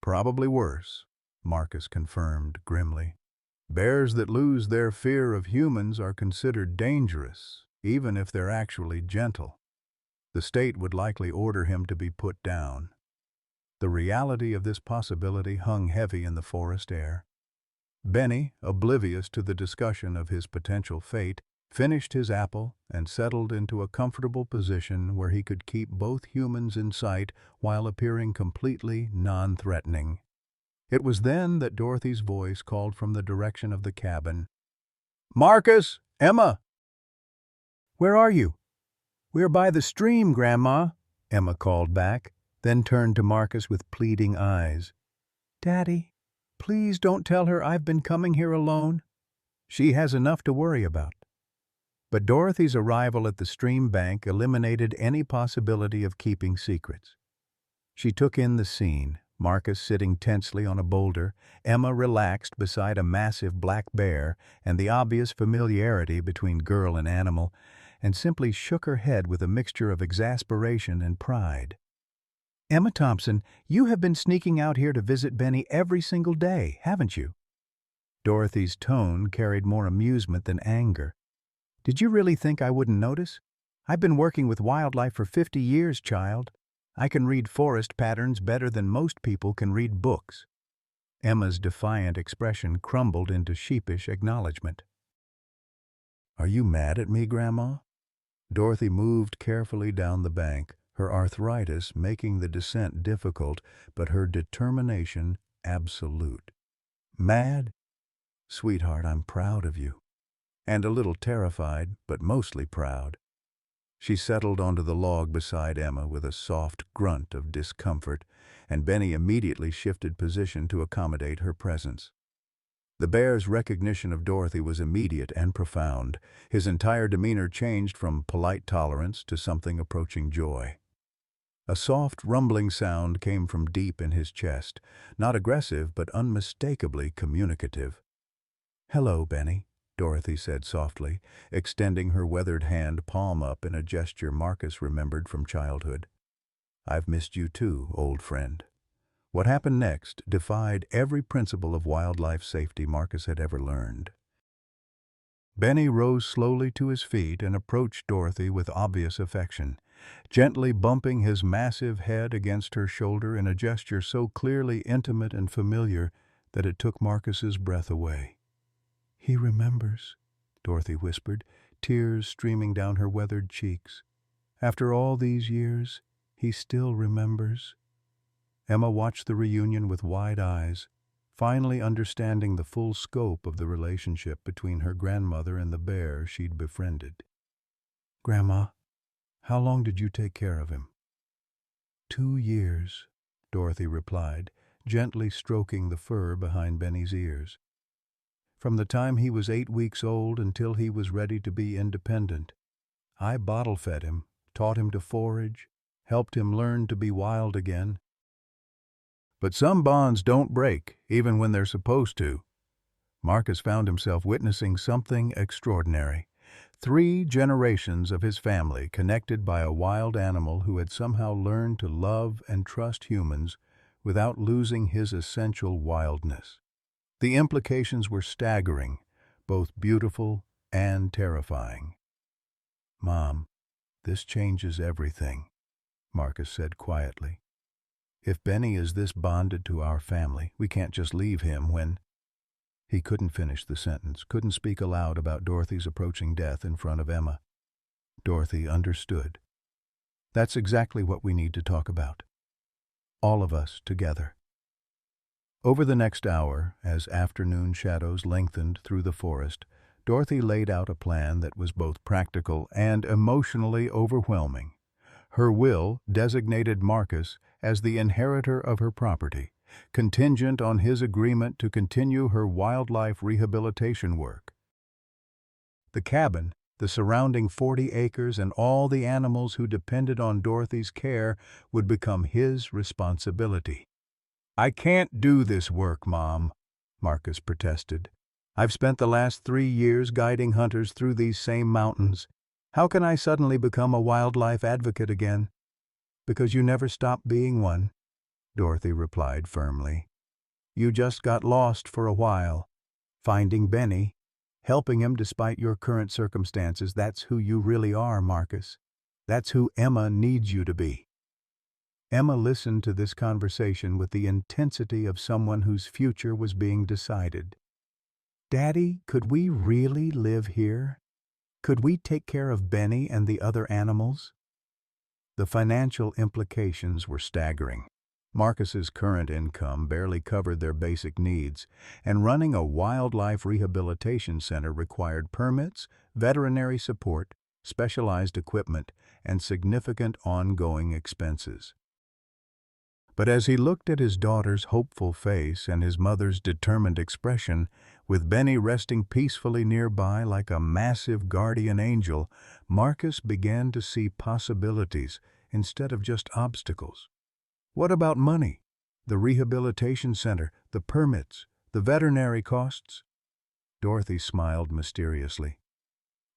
"Probably worse," Marcus confirmed grimly. "Bears that lose their fear of humans are considered dangerous, even if they're actually gentle. The state would likely order him to be put down." The reality of this possibility hung heavy in the forest air. Benny, oblivious to the discussion of his potential fate, finished his apple and settled into a comfortable position where he could keep both humans in sight while appearing completely non-threatening. It was then that Dorothy's voice called from the direction of the cabin. "Marcus! Emma!" "Where are you?" "We're by the stream, Grandma," Emma called back, then turned to Marcus with pleading eyes. "Daddy, please don't tell her I've been coming here alone. She has enough to worry about." But Dorothy's arrival at the stream bank eliminated any possibility of keeping secrets. She took in the scene, Marcus sitting tensely on a boulder, Emma relaxed beside a massive black bear, and the obvious familiarity between girl and animal, and simply shook her head with a mixture of exasperation and pride. "Emma Thompson, you have been sneaking out here to visit Benny every single day, haven't you?" Dorothy's tone carried more amusement than anger. "Did you really think I wouldn't notice? I've been working with wildlife for 50 years, child. I can read forest patterns better than most people can read books." Emma's defiant expression crumbled into sheepish acknowledgement. "Are you mad at me, Grandma?" Dorothy moved carefully down the bank, her arthritis making the descent difficult, but her determination absolute. "Mad? Sweetheart, I'm proud of you. And a little terrified, but mostly proud." She settled onto the log beside Emma with a soft grunt of discomfort, and Benny immediately shifted position to accommodate her presence. The bear's recognition of Dorothy was immediate and profound. His entire demeanor changed from polite tolerance to something approaching joy. A soft, rumbling sound came from deep in his chest, not aggressive but unmistakably communicative. "Hello, Benny," Dorothy said softly, extending her weathered hand palm up in a gesture Marcus remembered from childhood. "I've missed you too, old friend." What happened next defied every principle of wildlife safety Marcus had ever learned. Benny rose slowly to his feet and approached Dorothy with obvious affection, gently bumping his massive head against her shoulder in a gesture so clearly intimate and familiar that it took Marcus's breath away. "He remembers," Dorothy whispered, tears streaming down her weathered cheeks. "After all these years, he still remembers." Emma watched the reunion with wide eyes, finally understanding the full scope of the relationship between her grandmother and the bear she'd befriended. "Grandma, how long did you take care of him?" "2 years," Dorothy replied, gently stroking the fur behind Benny's ears. "From the time he was 8 weeks old until he was ready to be independent. I bottle-fed him, taught him to forage, helped him learn to be wild again." But some bonds don't break, even when they're supposed to. Marcus found himself witnessing something extraordinary. 3 generations of his family connected by a wild animal who had somehow learned to love and trust humans without losing his essential wildness. The implications were staggering, both beautiful and terrifying. "Mom, this changes everything," Marcus said quietly. "If Benny is this bonded to our family, we can't just leave him when—" He couldn't finish the sentence, couldn't speak aloud about Dorothy's approaching death in front of Emma. Dorothy understood. "That's exactly what we need to talk about. All of us together." Over the next hour, as afternoon shadows lengthened through the forest, Dorothy laid out a plan that was both practical and emotionally overwhelming. Her will designated Marcus as the inheritor of her property, contingent on his agreement to continue her wildlife rehabilitation work. The cabin, the surrounding 40 acres, and all the animals who depended on Dorothy's care would become his responsibility. "I can't do this work, Mom," Marcus protested. "I've spent the last 3 years guiding hunters through these same mountains. How can I suddenly become a wildlife advocate again?" "Because you never stopped being one," Dorothy replied firmly. "You just got lost for a while. Finding Benny, helping him despite your current circumstances, that's who you really are, Marcus. That's who Emma needs you to be." Emma listened to this conversation with the intensity of someone whose future was being decided. "Daddy, could we really live here? Could we take care of Benny and the other animals?" The financial implications were staggering. Marcus's current income barely covered their basic needs, and running a wildlife rehabilitation center required permits, veterinary support, specialized equipment, and significant ongoing expenses. But as he looked at his daughter's hopeful face and his mother's determined expression, with Benny resting peacefully nearby like a massive guardian angel, Marcus began to see possibilities instead of just obstacles. What about money? The rehabilitation center, the permits, the veterinary costs? Dorothy smiled mysteriously.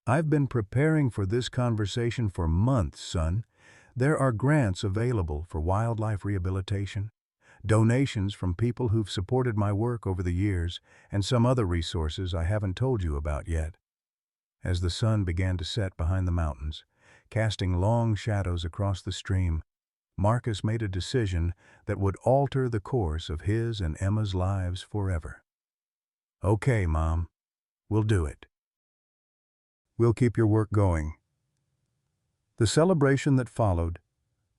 "I've been preparing for this conversation for months, son. There are grants available for wildlife rehabilitation, donations from people who've supported my work over the years, and some other resources I haven't told you about yet." As the sun began to set behind the mountains, casting long shadows across the stream, Marcus made a decision that would alter the course of his and Emma's lives forever. "Okay, Mom, we'll do it. We'll keep your work going." The celebration that followed,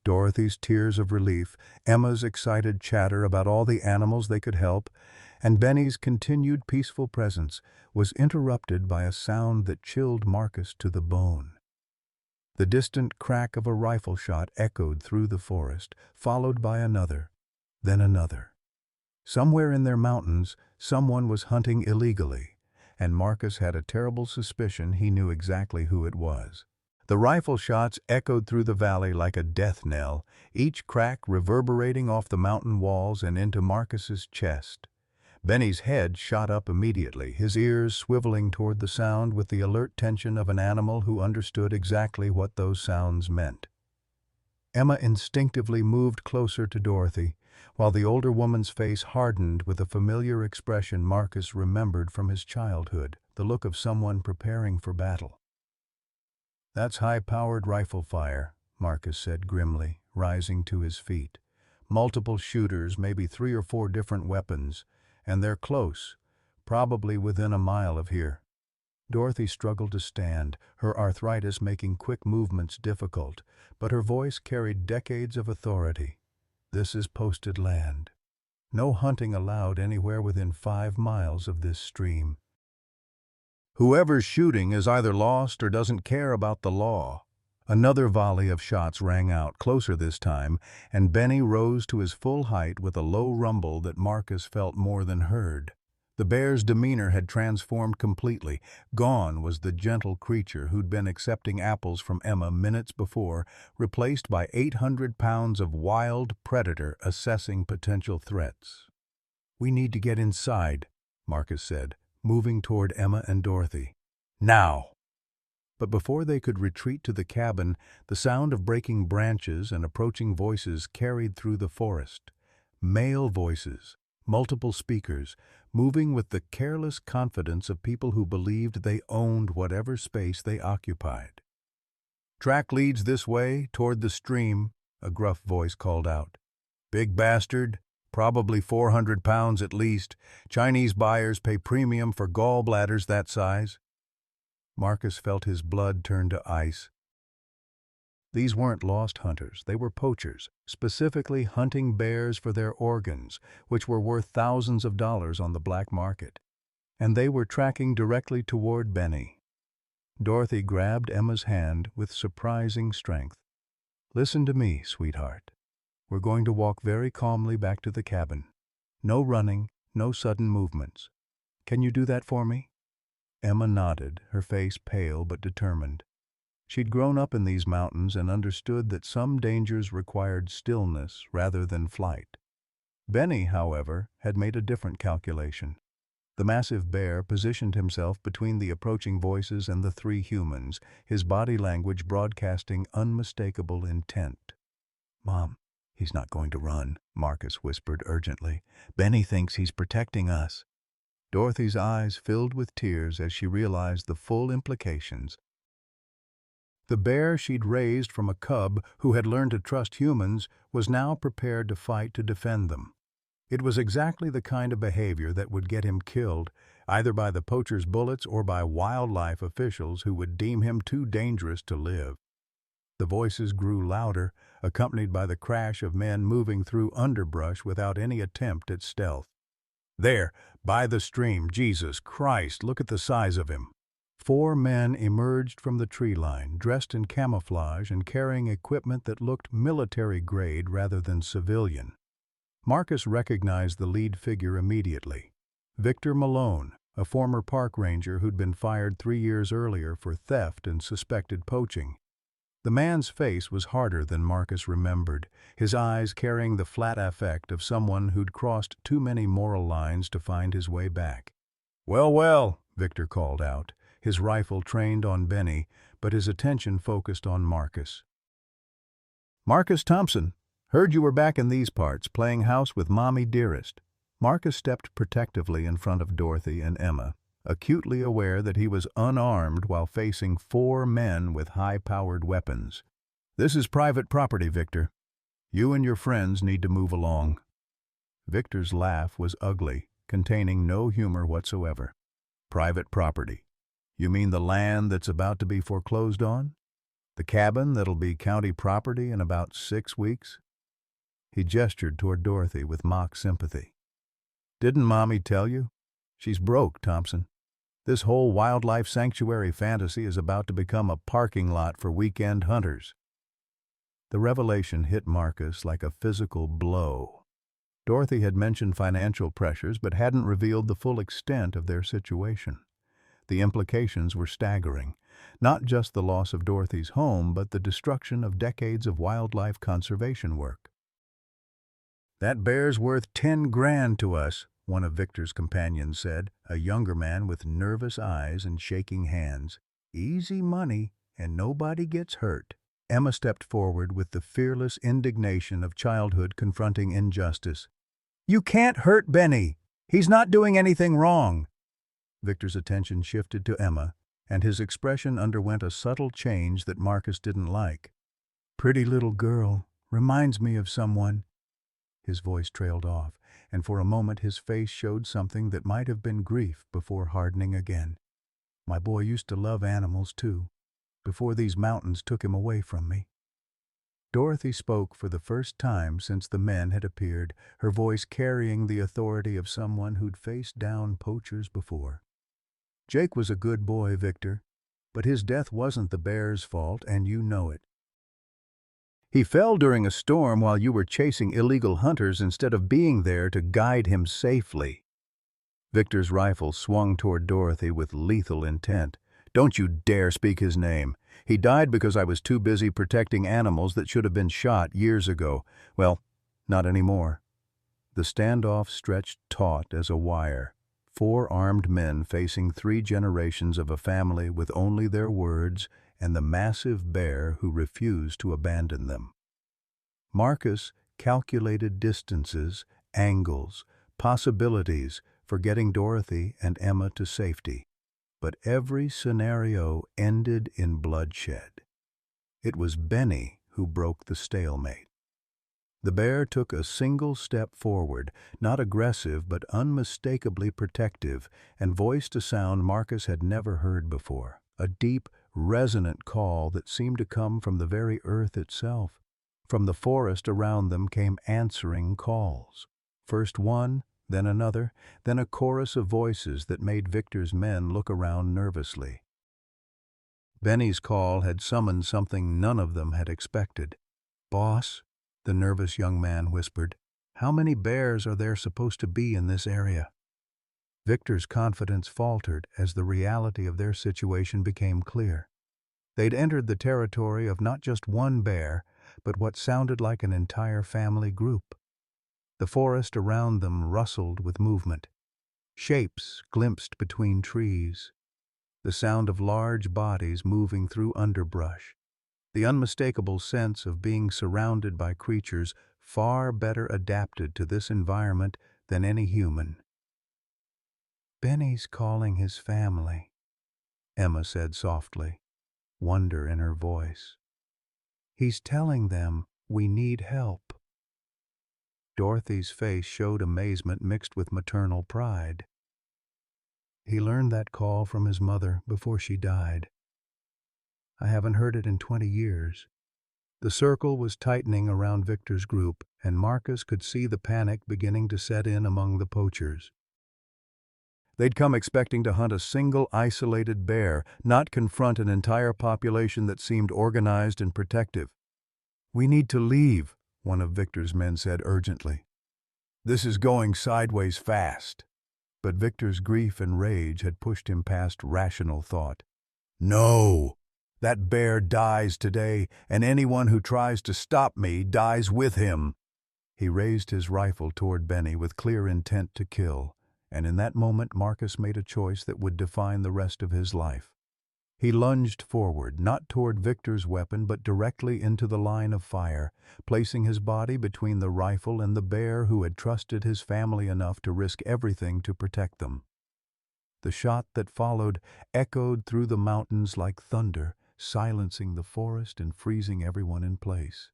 Dorothy's tears of relief, Emma's excited chatter about all the animals they could help, and Benny's continued peaceful presence, was interrupted by a sound that chilled Marcus to the bone. The distant crack of a rifle shot echoed through the forest, followed by another, then another. Somewhere in their mountains, someone was hunting illegally, and Marcus had a terrible suspicion he knew exactly who it was. The rifle shots echoed through the valley like a death knell, each crack reverberating off the mountain walls and into Marcus's chest. Benny's head shot up immediately, his ears swiveling toward the sound with the alert tension of an animal who understood exactly what those sounds meant. Emma instinctively moved closer to Dorothy, while the older woman's face hardened with a familiar expression Marcus remembered from his childhood, the look of someone preparing for battle. "That's high-powered rifle fire," Marcus said grimly, rising to his feet. "Multiple shooters, maybe 3 or 4 different weapons, and they're close, probably within a mile of here." Dorothy struggled to stand, her arthritis making quick movements difficult, but her voice carried decades of authority. "This is posted land. No hunting allowed anywhere within 5 miles of this stream. Whoever's shooting is either lost or doesn't care about the law. Another volley of shots rang out, closer this time, and Benny rose to his full height with a low rumble that Marcus felt more than heard. The bear's demeanor had transformed completely. Gone was the gentle creature who'd been accepting apples from Emma minutes before, replaced by 800 pounds of wild predator assessing potential threats. "We need to get inside," Marcus said, moving toward Emma and Dorothy. "Now!" But before they could retreat to the cabin, the sound of breaking branches and approaching voices carried through the forest. Male voices, multiple speakers, moving with the careless confidence of people who believed they owned whatever space they occupied. "Track leads this way, toward the stream," a gruff voice called out. "Big bastard, probably 400 pounds at least. Chinese buyers pay premium for gallbladders that size." Marcus felt his blood turn to ice. These weren't lost hunters, they were poachers, specifically hunting bears for their organs, which were worth thousands of dollars on the black market. And they were tracking directly toward Benny. Dorothy grabbed Emma's hand with surprising strength. "Listen to me, sweetheart. We're going to walk very calmly back to the cabin. No running, no sudden movements. Can you do that for me?" Emma nodded, her face pale but determined. She'd grown up in these mountains and understood that some dangers required stillness rather than flight. Benny, however, had made a different calculation. The massive bear positioned himself between the approaching voices and the 3 humans, his body language broadcasting unmistakable intent. "Mom, he's not going to run," Marcus whispered urgently. "Benny thinks he's protecting us." Dorothy's eyes filled with tears as she realized the full implications. The bear she'd raised from a cub who had learned to trust humans was now prepared to fight to defend them. It was exactly the kind of behavior that would get him killed, either by the poacher's bullets or by wildlife officials who would deem him too dangerous to live. The voices grew louder, accompanied by the crash of men moving through underbrush without any attempt at stealth. "There, by the stream, Jesus Christ, look at the size of him." 4 men emerged from the tree line, dressed in camouflage and carrying equipment that looked military-grade rather than civilian. Marcus recognized the lead figure immediately. Victor Malone, a former park ranger who'd been fired 3 years earlier for theft and suspected poaching. The man's face was harder than Marcus remembered, his eyes carrying the flat affect of someone who'd crossed too many moral lines to find his way back. "Well, well," Victor called out, his rifle trained on Benny, but his attention focused on Marcus. "Marcus Thompson, heard you were back in these parts, playing house with Mommy Dearest." Marcus stepped protectively in front of Dorothy and Emma, acutely aware that he was unarmed while facing 4 men with high-powered weapons. "This is private property, Victor. You and your friends need to move along." Victor's laugh was ugly, containing no humor whatsoever. "Private property? You mean the land that's about to be foreclosed on? The cabin that'll be county property in about 6 weeks?" He gestured toward Dorothy with mock sympathy. "Didn't Mommy tell you? She's broke, Thompson. This whole wildlife sanctuary fantasy is about to become a parking lot for weekend hunters." The revelation hit Marcus like a physical blow. Dorothy had mentioned financial pressures but hadn't revealed the full extent of their situation. The implications were staggering. Not just the loss of Dorothy's home, but the destruction of decades of wildlife conservation work. "That bear's worth 10 grand to us," one of Victor's companions said, a younger man with nervous eyes and shaking hands. "Easy money, and nobody gets hurt." Emma stepped forward with the fearless indignation of childhood confronting injustice. "You can't hurt Benny! He's not doing anything wrong!" Victor's attention shifted to Emma, and his expression underwent a subtle change that Marcus didn't like. "Pretty little girl, reminds me of someone." His voice trailed off, and for a moment his face showed something that might have been grief before hardening again. "My boy used to love animals, too, before these mountains took him away from me." Dorothy spoke for the first time since the men had appeared, her voice carrying the authority of someone who'd faced down poachers before. "Jake was a good boy, Victor, but his death wasn't the bear's fault, and you know it. He fell during a storm while you were chasing illegal hunters instead of being there to guide him safely." Victor's rifle swung toward Dorothy with lethal intent. "Don't you dare speak his name. He died because I was too busy protecting animals that should have been shot years ago. Well, not anymore." The standoff stretched taut as a wire. 4 armed men facing 3 generations of a family with only their words and the massive bear who refused to abandon them. Marcus calculated distances, angles, possibilities for getting Dorothy and Emma to safety. But every scenario ended in bloodshed. It was Benny who broke the stalemate. The bear took a single step forward, not aggressive but unmistakably protective, and voiced a sound Marcus had never heard before, a deep, resonant call that seemed to come from the very earth itself. From the forest around them came answering calls. First one, then another, then a chorus of voices that made Victor's men look around nervously. Benny's call had summoned something none of them had expected. "Boss," the nervous young man whispered, "how many bears are there supposed to be in this area?" Victor's confidence faltered as the reality of their situation became clear. They'd entered the territory of not just one bear, but what sounded like an entire family group. The forest around them rustled with movement. Shapes glimpsed between trees. The sound of large bodies moving through underbrush. The unmistakable sense of being surrounded by creatures far better adapted to this environment than any human. "Benny's calling his family," Emma said softly, wonder in her voice. "He's telling them we need help." Dorothy's face showed amazement mixed with maternal pride. "He learned that call from his mother before she died. I haven't heard it in 20 years. The circle was tightening around Victor's group, and Marcus could see the panic beginning to set in among the poachers. They'd come expecting to hunt a single isolated bear, not confront an entire population that seemed organized and protective. "We need to leave," one of Victor's men said urgently. "This is going sideways fast." But Victor's grief and rage had pushed him past rational thought. "No! That bear dies today, and anyone who tries to stop me dies with him." He raised his rifle toward Benny with clear intent to kill, and in that moment Marcus made a choice that would define the rest of his life. He lunged forward, not toward Victor's weapon, but directly into the line of fire, placing his body between the rifle and the bear who had trusted his family enough to risk everything to protect them. The shot that followed echoed through the mountains like thunder, silencing the forest and freezing everyone in place.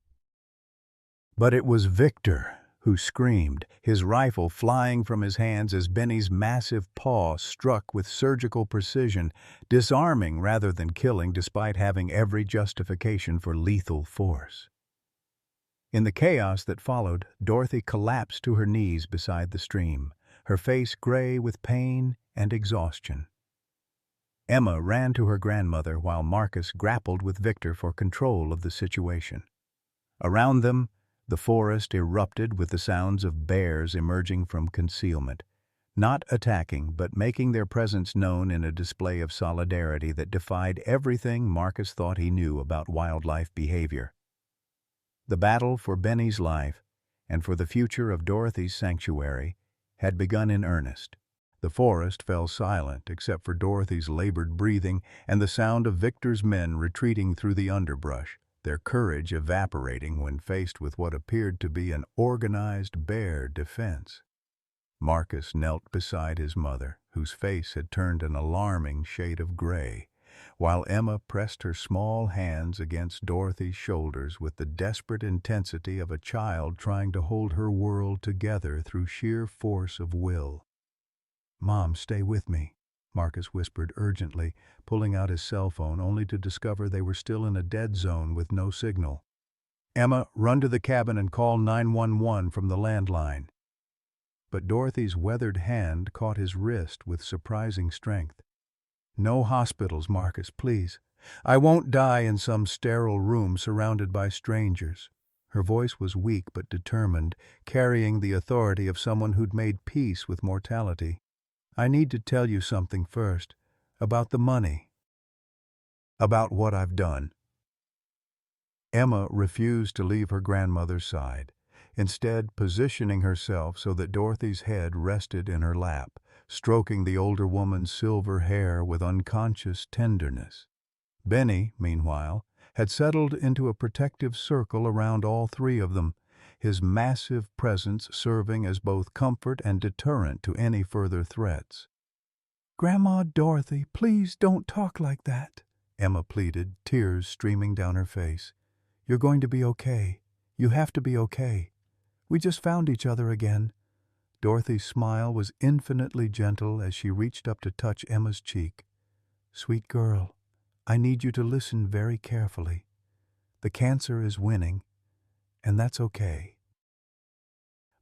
But it was Victor who screamed, his rifle flying from his hands as Benny's massive paw struck with surgical precision, disarming rather than killing despite having every justification for lethal force. In the chaos that followed, Dorothy collapsed to her knees beside the stream, her face gray with pain and exhaustion. Emma ran to her grandmother while Marcus grappled with Victor for control of the situation. Around them, the forest erupted with the sounds of bears emerging from concealment, not attacking but making their presence known in a display of solidarity that defied everything Marcus thought he knew about wildlife behavior. The battle for Benny's life and for the future of Dorothy's sanctuary had begun in earnest. The forest fell silent except for Dorothy's labored breathing and the sound of Victor's men retreating through the underbrush, their courage evaporating when faced with what appeared to be an organized bear defense. Marcus knelt beside his mother, whose face had turned an alarming shade of gray, while Emma pressed her small hands against Dorothy's shoulders with the desperate intensity of a child trying to hold her world together through sheer force of will. "Mom, stay with me," Marcus whispered urgently, pulling out his cell phone only to discover they were still in a dead zone with no signal. Emma, run to the cabin and call 911 from the landline. But Dorothy's weathered hand caught his wrist with surprising strength. No hospitals, Marcus, please. I won't die in some sterile room surrounded by strangers. Her voice was weak but determined, carrying the authority of someone who'd made peace with mortality. I need to tell you something first. About the money. About what I've done. Emma refused to leave her grandmother's side, instead positioning herself so that Dorothy's head rested in her lap, stroking the older woman's silver hair with unconscious tenderness. Benny, meanwhile, had settled into a protective circle around all three of them, his massive presence serving as both comfort and deterrent to any further threats. "Grandma Dorothy, please don't talk like that," Emma pleaded, tears streaming down her face. "You're going to be okay. You have to be okay. We just found each other again." Dorothy's smile was infinitely gentle as she reached up to touch Emma's cheek. "Sweet girl, I need you to listen very carefully. The cancer is winning, and that's okay.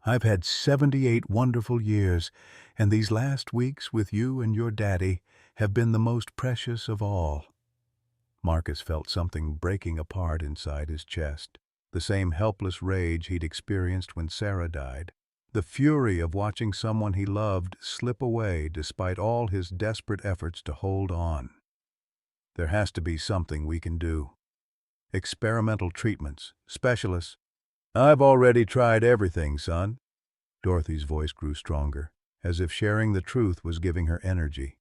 I've had 78 wonderful years, and these last weeks with you and your daddy have been the most precious of all." Marcus felt something breaking apart inside his chest, the same helpless rage he'd experienced when Sarah died, the fury of watching someone he loved slip away despite all his desperate efforts to hold on. "There has to be something we can do. Experimental treatments, specialists." "I've already tried everything, son." Dorothy's voice grew stronger, as if sharing the truth was giving her energy.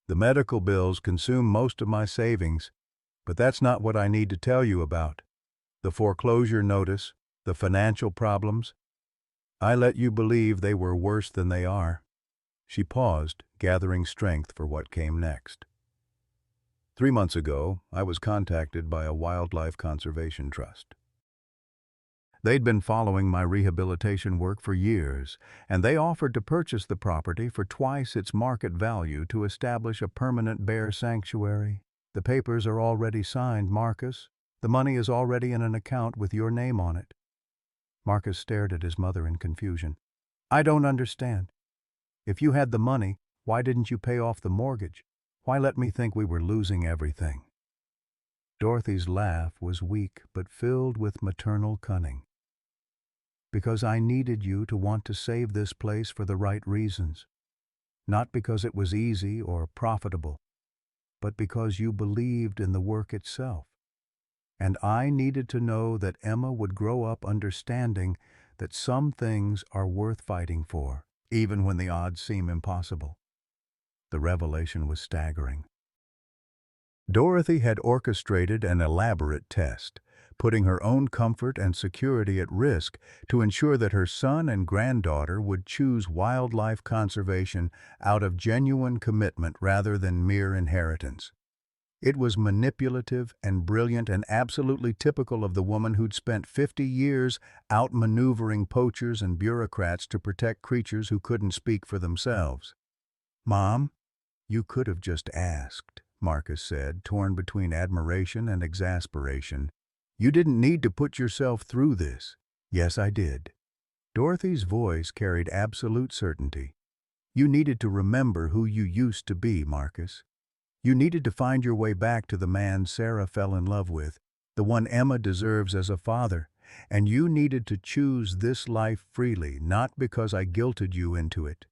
"The medical bills consume most of my savings, but that's not what I need to tell you about. The foreclosure notice, the financial problems. I let you believe they were worse than they are." She paused, gathering strength for what came next. 3 months ago, I was contacted by a wildlife conservation trust. They'd been following my rehabilitation work for years, and they offered to purchase the property for twice its market value to establish a permanent bear sanctuary. "The papers are already signed, Marcus. The money is already in an account with your name on it." Marcus stared at his mother in confusion. "I don't understand. If you had the money, why didn't you pay off the mortgage? Why let me think we were losing everything?" Dorothy's laugh was weak but filled with maternal cunning. "Because I needed you to want to save this place for the right reasons. Not because it was easy or profitable, but because you believed in the work itself. And I needed to know that Emma would grow up understanding that some things are worth fighting for, even when the odds seem impossible." The revelation was staggering. Dorothy had orchestrated an elaborate test, putting her own comfort and security at risk to ensure that her son and granddaughter would choose wildlife conservation out of genuine commitment rather than mere inheritance. It was manipulative and brilliant and absolutely typical of the woman who'd spent 50 years outmaneuvering poachers and bureaucrats to protect creatures who couldn't speak for themselves. "Mom, you could have just asked," Marcus said, torn between admiration and exasperation. "You didn't need to put yourself through this." "Yes, I did." Dorothy's voice carried absolute certainty. "You needed to remember who you used to be, Marcus. You needed to find your way back to the man Sarah fell in love with, the one Emma deserves as a father, and you needed to choose this life freely, not because I guilted you into it."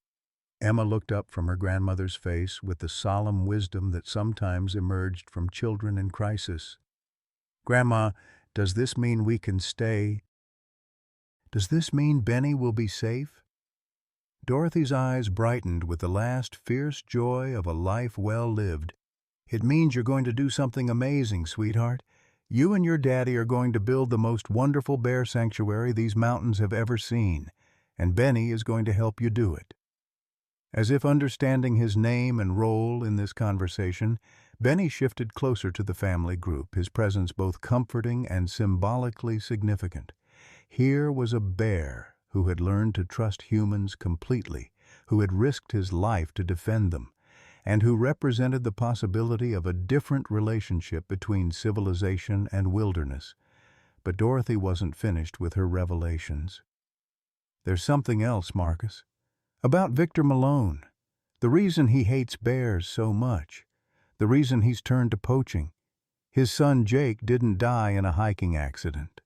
Emma looked up from her grandmother's face with the solemn wisdom that sometimes emerged from children in crisis. "Grandma, does this mean we can stay? Does this mean Benny will be safe?" Dorothy's eyes brightened with the last fierce joy of a life well lived. "It means you're going to do something amazing, sweetheart. You and your daddy are going to build the most wonderful bear sanctuary these mountains have ever seen, and Benny is going to help you do it." As if understanding his name and role in this conversation, Benny shifted closer to the family group, his presence both comforting and symbolically significant. Here was a bear who had learned to trust humans completely, who had risked his life to defend them, and who represented the possibility of a different relationship between civilization and wilderness. But Dorothy wasn't finished with her revelations. "There's something else, Marcus. About Victor Malone. The reason he hates bears so much. The reason he's turned to poaching. His son Jake didn't die in a hiking accident."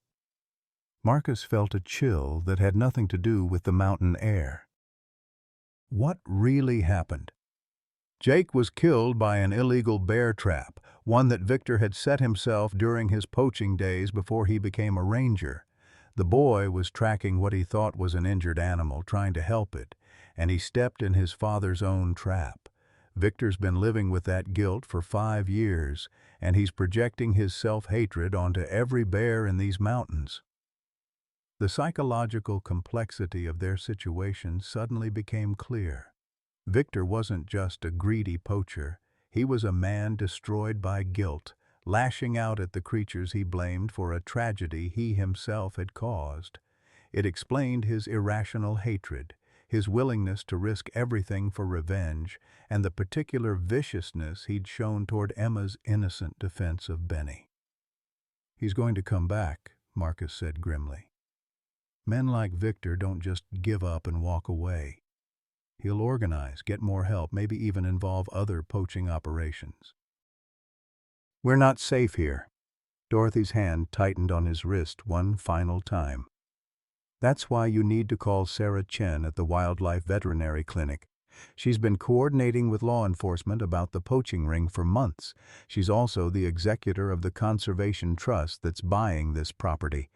Marcus felt a chill that had nothing to do with the mountain air. What really happened? Jake was killed by an illegal bear trap, one that Victor had set himself during his poaching days before he became a ranger. The boy was tracking what he thought was an injured animal, trying to help it, and he stepped in his father's own trap. Victor's been living with that guilt for 5 years, and he's projecting his self-hatred onto every bear in these mountains. The psychological complexity of their situation suddenly became clear. Victor wasn't just a greedy poacher. He was a man destroyed by guilt, lashing out at the creatures he blamed for a tragedy he himself had caused. It explained his irrational hatred, his willingness to risk everything for revenge, and the particular viciousness he'd shown toward Emma's innocent defense of Benny. "He's going to come back," Marcus said grimly. "Men like Victor don't just give up and walk away. He'll organize, get more help, maybe even involve other poaching operations." "We're not safe here." Dorothy's hand tightened on his wrist one final time. "That's why you need to call Sarah Chen at the Wildlife Veterinary Clinic. She's been coordinating with law enforcement about the poaching ring for months. She's also the executor of the Conservation Trust that's buying this property.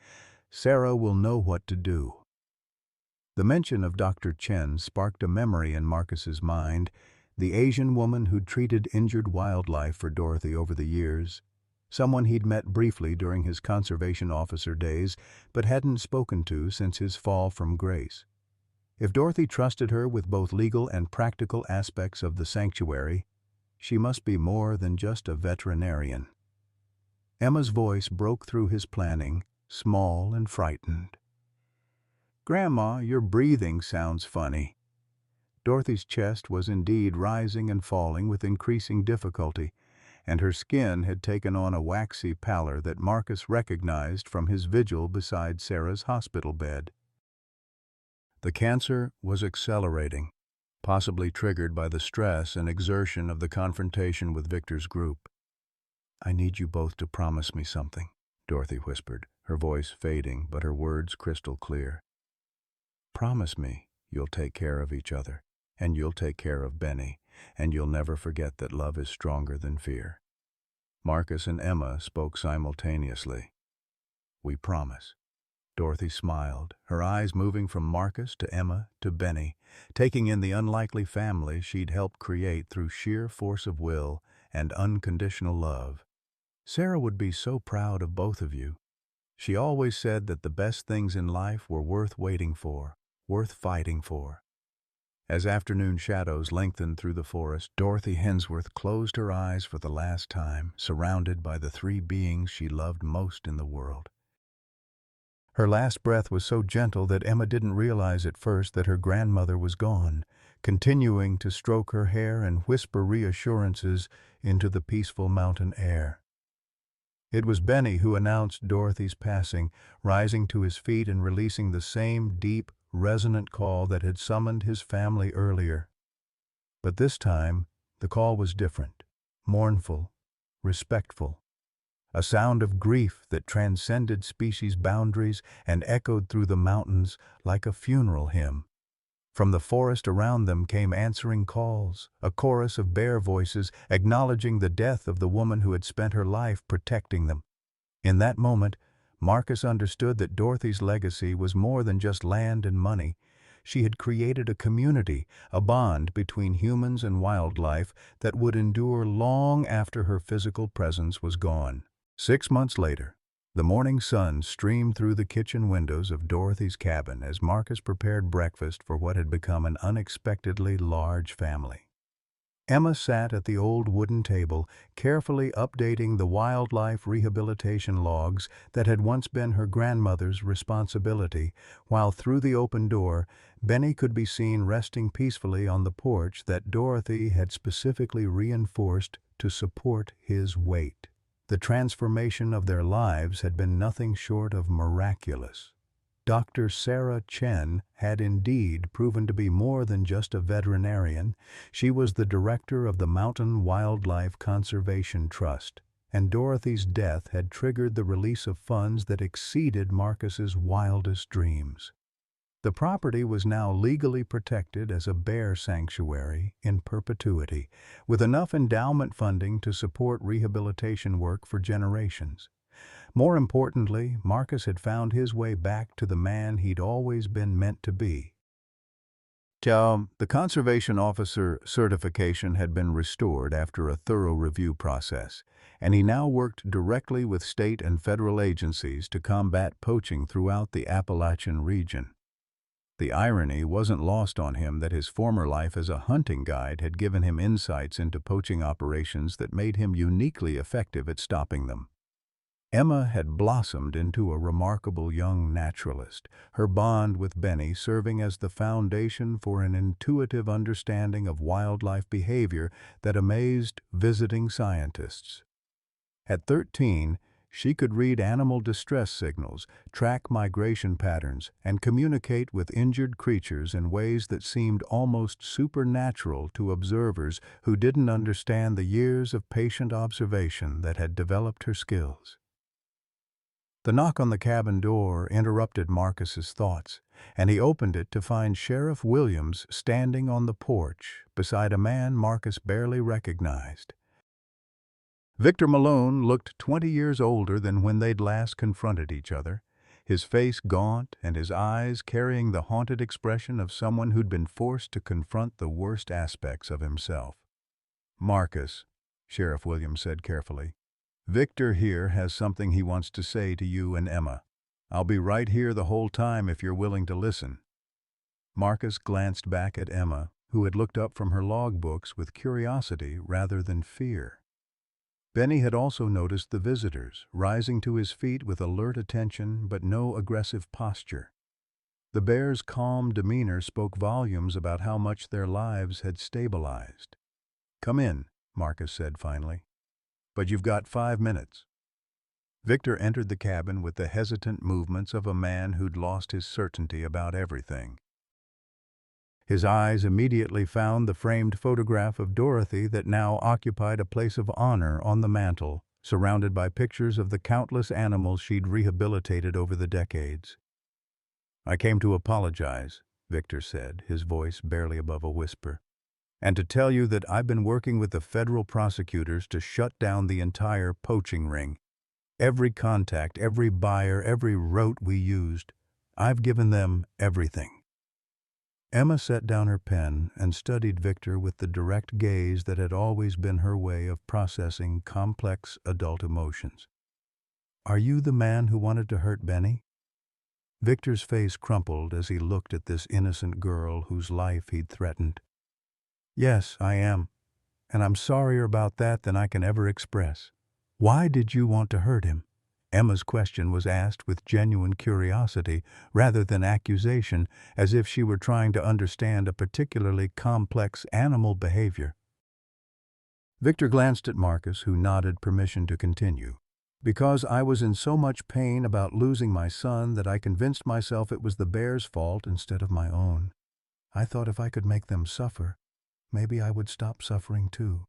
Sarah will know what to do." The mention of Dr. Chen sparked a memory in Marcus's mind, the Asian woman who'd treated injured wildlife for Dorothy over the years, someone he'd met briefly during his conservation officer days but hadn't spoken to since his fall from grace. If Dorothy trusted her with both legal and practical aspects of the sanctuary, she must be more than just a veterinarian. Emma's voice broke through his planning, small and frightened. "Grandma, your breathing sounds funny." Dorothy's chest was indeed rising and falling with increasing difficulty, and her skin had taken on a waxy pallor that Marcus recognized from his vigil beside Sarah's hospital bed. The cancer was accelerating, possibly triggered by the stress and exertion of the confrontation with Victor's group. "I need you both to promise me something," Dorothy whispered, her voice fading but her words crystal clear. "Promise me you'll take care of each other, and you'll take care of Benny, and you'll never forget that love is stronger than fear." Marcus and Emma spoke simultaneously. "We promise." Dorothy smiled, her eyes moving from Marcus to Emma to Benny, taking in the unlikely family she'd helped create through sheer force of will and unconditional love. "Sarah would be so proud of both of you. She always said that the best things in life were worth waiting for, worth fighting for." As afternoon shadows lengthened through the forest, Dorothy Hensworth closed her eyes for the last time, surrounded by the 3 beings she loved most in the world. Her last breath was so gentle that Emma didn't realize at first that her grandmother was gone, continuing to stroke her hair and whisper reassurances into the peaceful mountain air. It was Benny who announced Dorothy's passing, rising to his feet and releasing the same deep, resonant call that had summoned his family earlier. But this time, the call was different, mournful, respectful. A sound of grief that transcended species boundaries and echoed through the mountains like a funeral hymn. From the forest around them came answering calls, a chorus of bear voices acknowledging the death of the woman who had spent her life protecting them. In that moment, Marcus understood that Dorothy's legacy was more than just land and money. She had created a community, a bond between humans and wildlife that would endure long after her physical presence was gone. 6 months later, the morning sun streamed through the kitchen windows of Dorothy's cabin as Marcus prepared breakfast for what had become an unexpectedly large family. Emma sat at the old wooden table, carefully updating the wildlife rehabilitation logs that had once been her grandmother's responsibility, while through the open door, Benny could be seen resting peacefully on the porch that Dorothy had specifically reinforced to support his weight. The transformation of their lives had been nothing short of miraculous. Dr. Sarah Chen had indeed proven to be more than just a veterinarian. She was the director of the Mountain Wildlife Conservation Trust, and Dorothy's death had triggered the release of funds that exceeded Marcus's wildest dreams. The property was now legally protected as a bear sanctuary in perpetuity, with enough endowment funding to support rehabilitation work for generations. More importantly, Marcus had found his way back to the man he'd always been meant to be. The conservation officer certification had been restored after a thorough review process, and he now worked directly with state and federal agencies to combat poaching throughout the Appalachian region. The irony wasn't lost on him that his former life as a hunting guide had given him insights into poaching operations that made him uniquely effective at stopping them. Emma had blossomed into a remarkable young naturalist, her bond with Benny serving as the foundation for an intuitive understanding of wildlife behavior that amazed visiting scientists. At 13, she could read animal distress signals, track migration patterns, and communicate with injured creatures in ways that seemed almost supernatural to observers who didn't understand the years of patient observation that had developed her skills. The knock on the cabin door interrupted Marcus's thoughts, and he opened it to find Sheriff Williams standing on the porch beside a man Marcus barely recognized. Victor Malone looked 20 years older than when they'd last confronted each other, his face gaunt and his eyes carrying the haunted expression of someone who'd been forced to confront the worst aspects of himself. "Marcus," Sheriff Williams said carefully, "Victor here has something he wants to say to you and Emma. I'll be right here the whole time if you're willing to listen." Marcus glanced back at Emma, who had looked up from her logbooks with curiosity rather than fear. Benny had also noticed the visitors, rising to his feet with alert attention but no aggressive posture. The bear's calm demeanor spoke volumes about how much their lives had stabilized. "Come in," Marcus said finally. "But you've got 5 minutes." Victor entered the cabin with the hesitant movements of a man who'd lost his certainty about everything. His eyes immediately found the framed photograph of Dorothy that now occupied a place of honor on the mantel, surrounded by pictures of the countless animals she'd rehabilitated over the decades. "I came to apologize," Victor said, his voice barely above a whisper, "and to tell you that I've been working with the federal prosecutors to shut down the entire poaching ring. Every contact, every buyer, every route we used, I've given them everything." Emma set down her pen and studied Victor with the direct gaze that had always been her way of processing complex adult emotions. "Are you the man who wanted to hurt Benny?" Victor's face crumpled as he looked at this innocent girl whose life he'd threatened. "Yes, I am, and I'm sorrier about that than I can ever express." "Why did you want to hurt him?" Emma's question was asked with genuine curiosity rather than accusation, as if she were trying to understand a particularly complex animal behavior. Victor glanced at Marcus, who nodded permission to continue. "Because I was in so much pain about losing my son that I convinced myself it was the bear's fault instead of my own. I thought if I could make them suffer, maybe I would stop suffering too."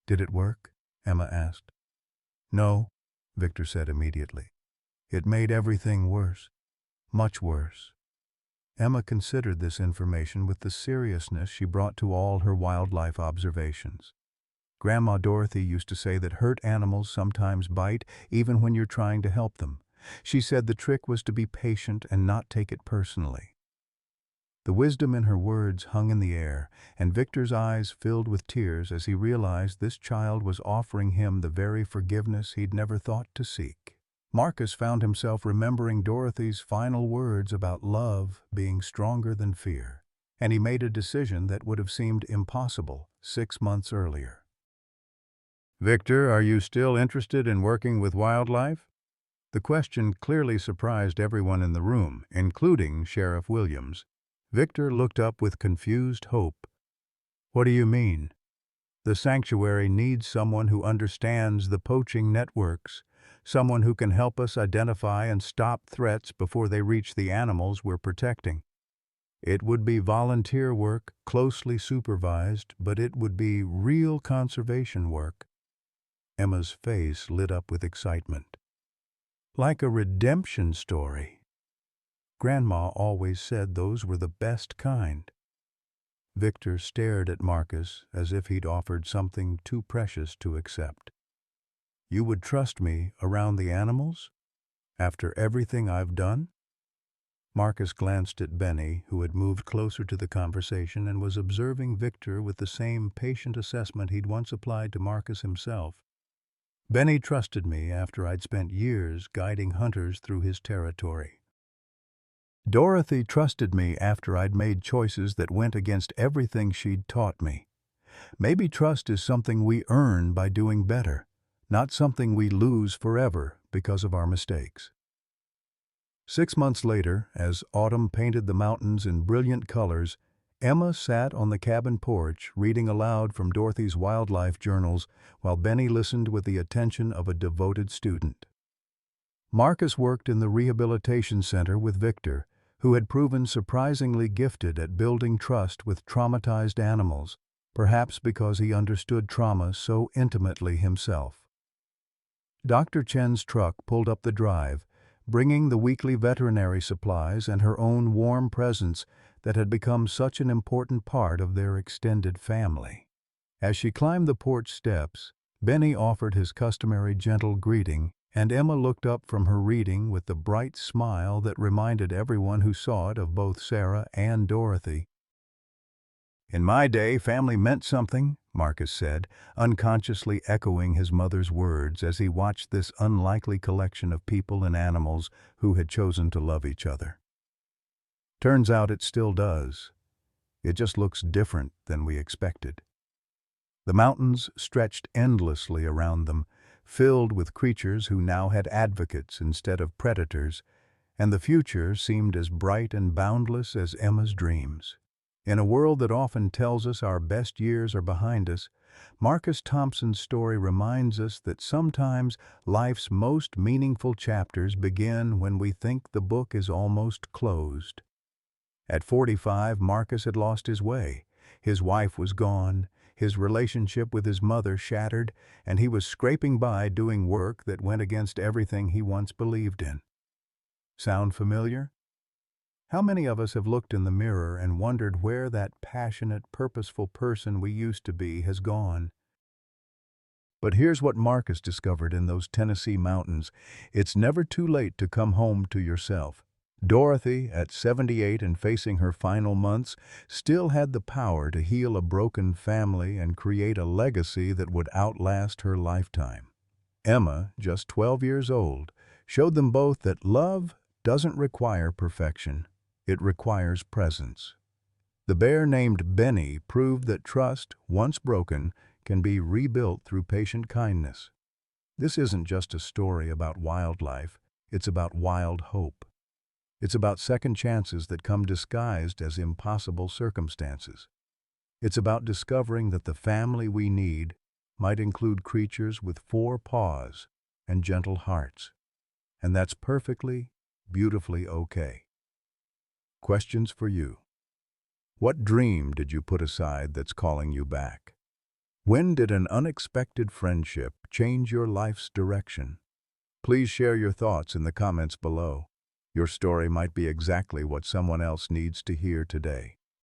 "Did it work?" Emma asked. "No," Victor said immediately. "It made everything worse. Much worse." Emma considered this information with the seriousness she brought to all her wildlife observations. Grandma Dorothy used to say that hurt animals sometimes bite even when you're trying to help them. She said the trick was to be patient and not take it personally. The wisdom in her words hung in the air, and Victor's eyes filled with tears as he realized this child was offering him the very forgiveness he'd never thought to seek. Marcus found himself remembering Dorothy's final words about love being stronger than fear, and he made a decision that would have seemed impossible 6 months earlier. "Victor, are you still interested in working with wildlife?" The question clearly surprised everyone in the room, including Sheriff Williams. Victor looked up with confused hope. "What do you mean?" The sanctuary needs someone who understands the poaching networks, someone who can help us identify and stop threats before they reach the animals we're protecting. It would be volunteer work, closely supervised, but it would be real conservation work. Emma's face lit up with excitement. Like a redemption story. Grandma always said those were the best kind. Victor stared at Marcus as if he'd offered something too precious to accept. You would trust me around the animals? After everything I've done? Marcus glanced at Benny, who had moved closer to the conversation and was observing Victor with the same patient assessment he'd once applied to Marcus himself. Benny trusted me after I'd spent years guiding hunters through his territory. Dorothy trusted me after I'd made choices that went against everything she'd taught me. Maybe trust is something we earn by doing better, not something we lose forever because of our mistakes. 6 months later, as autumn painted the mountains in brilliant colors, Emma sat on the cabin porch reading aloud from Dorothy's wildlife journals while Benny listened with the attention of a devoted student. Marcus worked in the rehabilitation center with Victor, who had proven surprisingly gifted at building trust with traumatized animals, perhaps because he understood trauma so intimately himself. Dr. Chen's truck pulled up the drive, bringing the weekly veterinary supplies and her own warm presence that had become such an important part of their extended family. As she climbed the porch steps, Benny offered his customary gentle greeting, and Emma looked up from her reading with the bright smile that reminded everyone who saw it of both Sarah and Dorothy. In my day, family meant something, Marcus said, unconsciously echoing his mother's words as he watched this unlikely collection of people and animals who had chosen to love each other. Turns out it still does. It just looks different than we expected. The mountains stretched endlessly around them, filled with creatures who now had advocates instead of predators, and the future seemed as bright and boundless as Emma's dreams. In a world that often tells us our best years are behind us, Marcus Thompson's story reminds us that sometimes life's most meaningful chapters begin when we think the book is almost closed. At 45, Marcus had lost his way. His wife was gone, his relationship with his mother shattered, and he was scraping by doing work that went against everything he once believed in. Sound familiar? How many of us have looked in the mirror and wondered where that passionate, purposeful person we used to be has gone? But here's what Marcus discovered in those Tennessee mountains. It's never too late to come home to yourself. Dorothy, at 78 and facing her final months, still had the power to heal a broken family and create a legacy that would outlast her lifetime. Emma, just 12 years old, showed them both that love doesn't require perfection. It requires presence. The bear named Benny proved that trust, once broken, can be rebuilt through patient kindness. This isn't just a story about wildlife, it's about wild hope. It's about second chances that come disguised as impossible circumstances. It's about discovering that the family we need might include creatures with 4 paws and gentle hearts. And that's perfectly, beautifully okay. Questions for you. What dream did you put aside that's calling you back? When did an unexpected friendship change your life's direction? Please share your thoughts in the comments below. Your story might be exactly what someone else needs to hear today.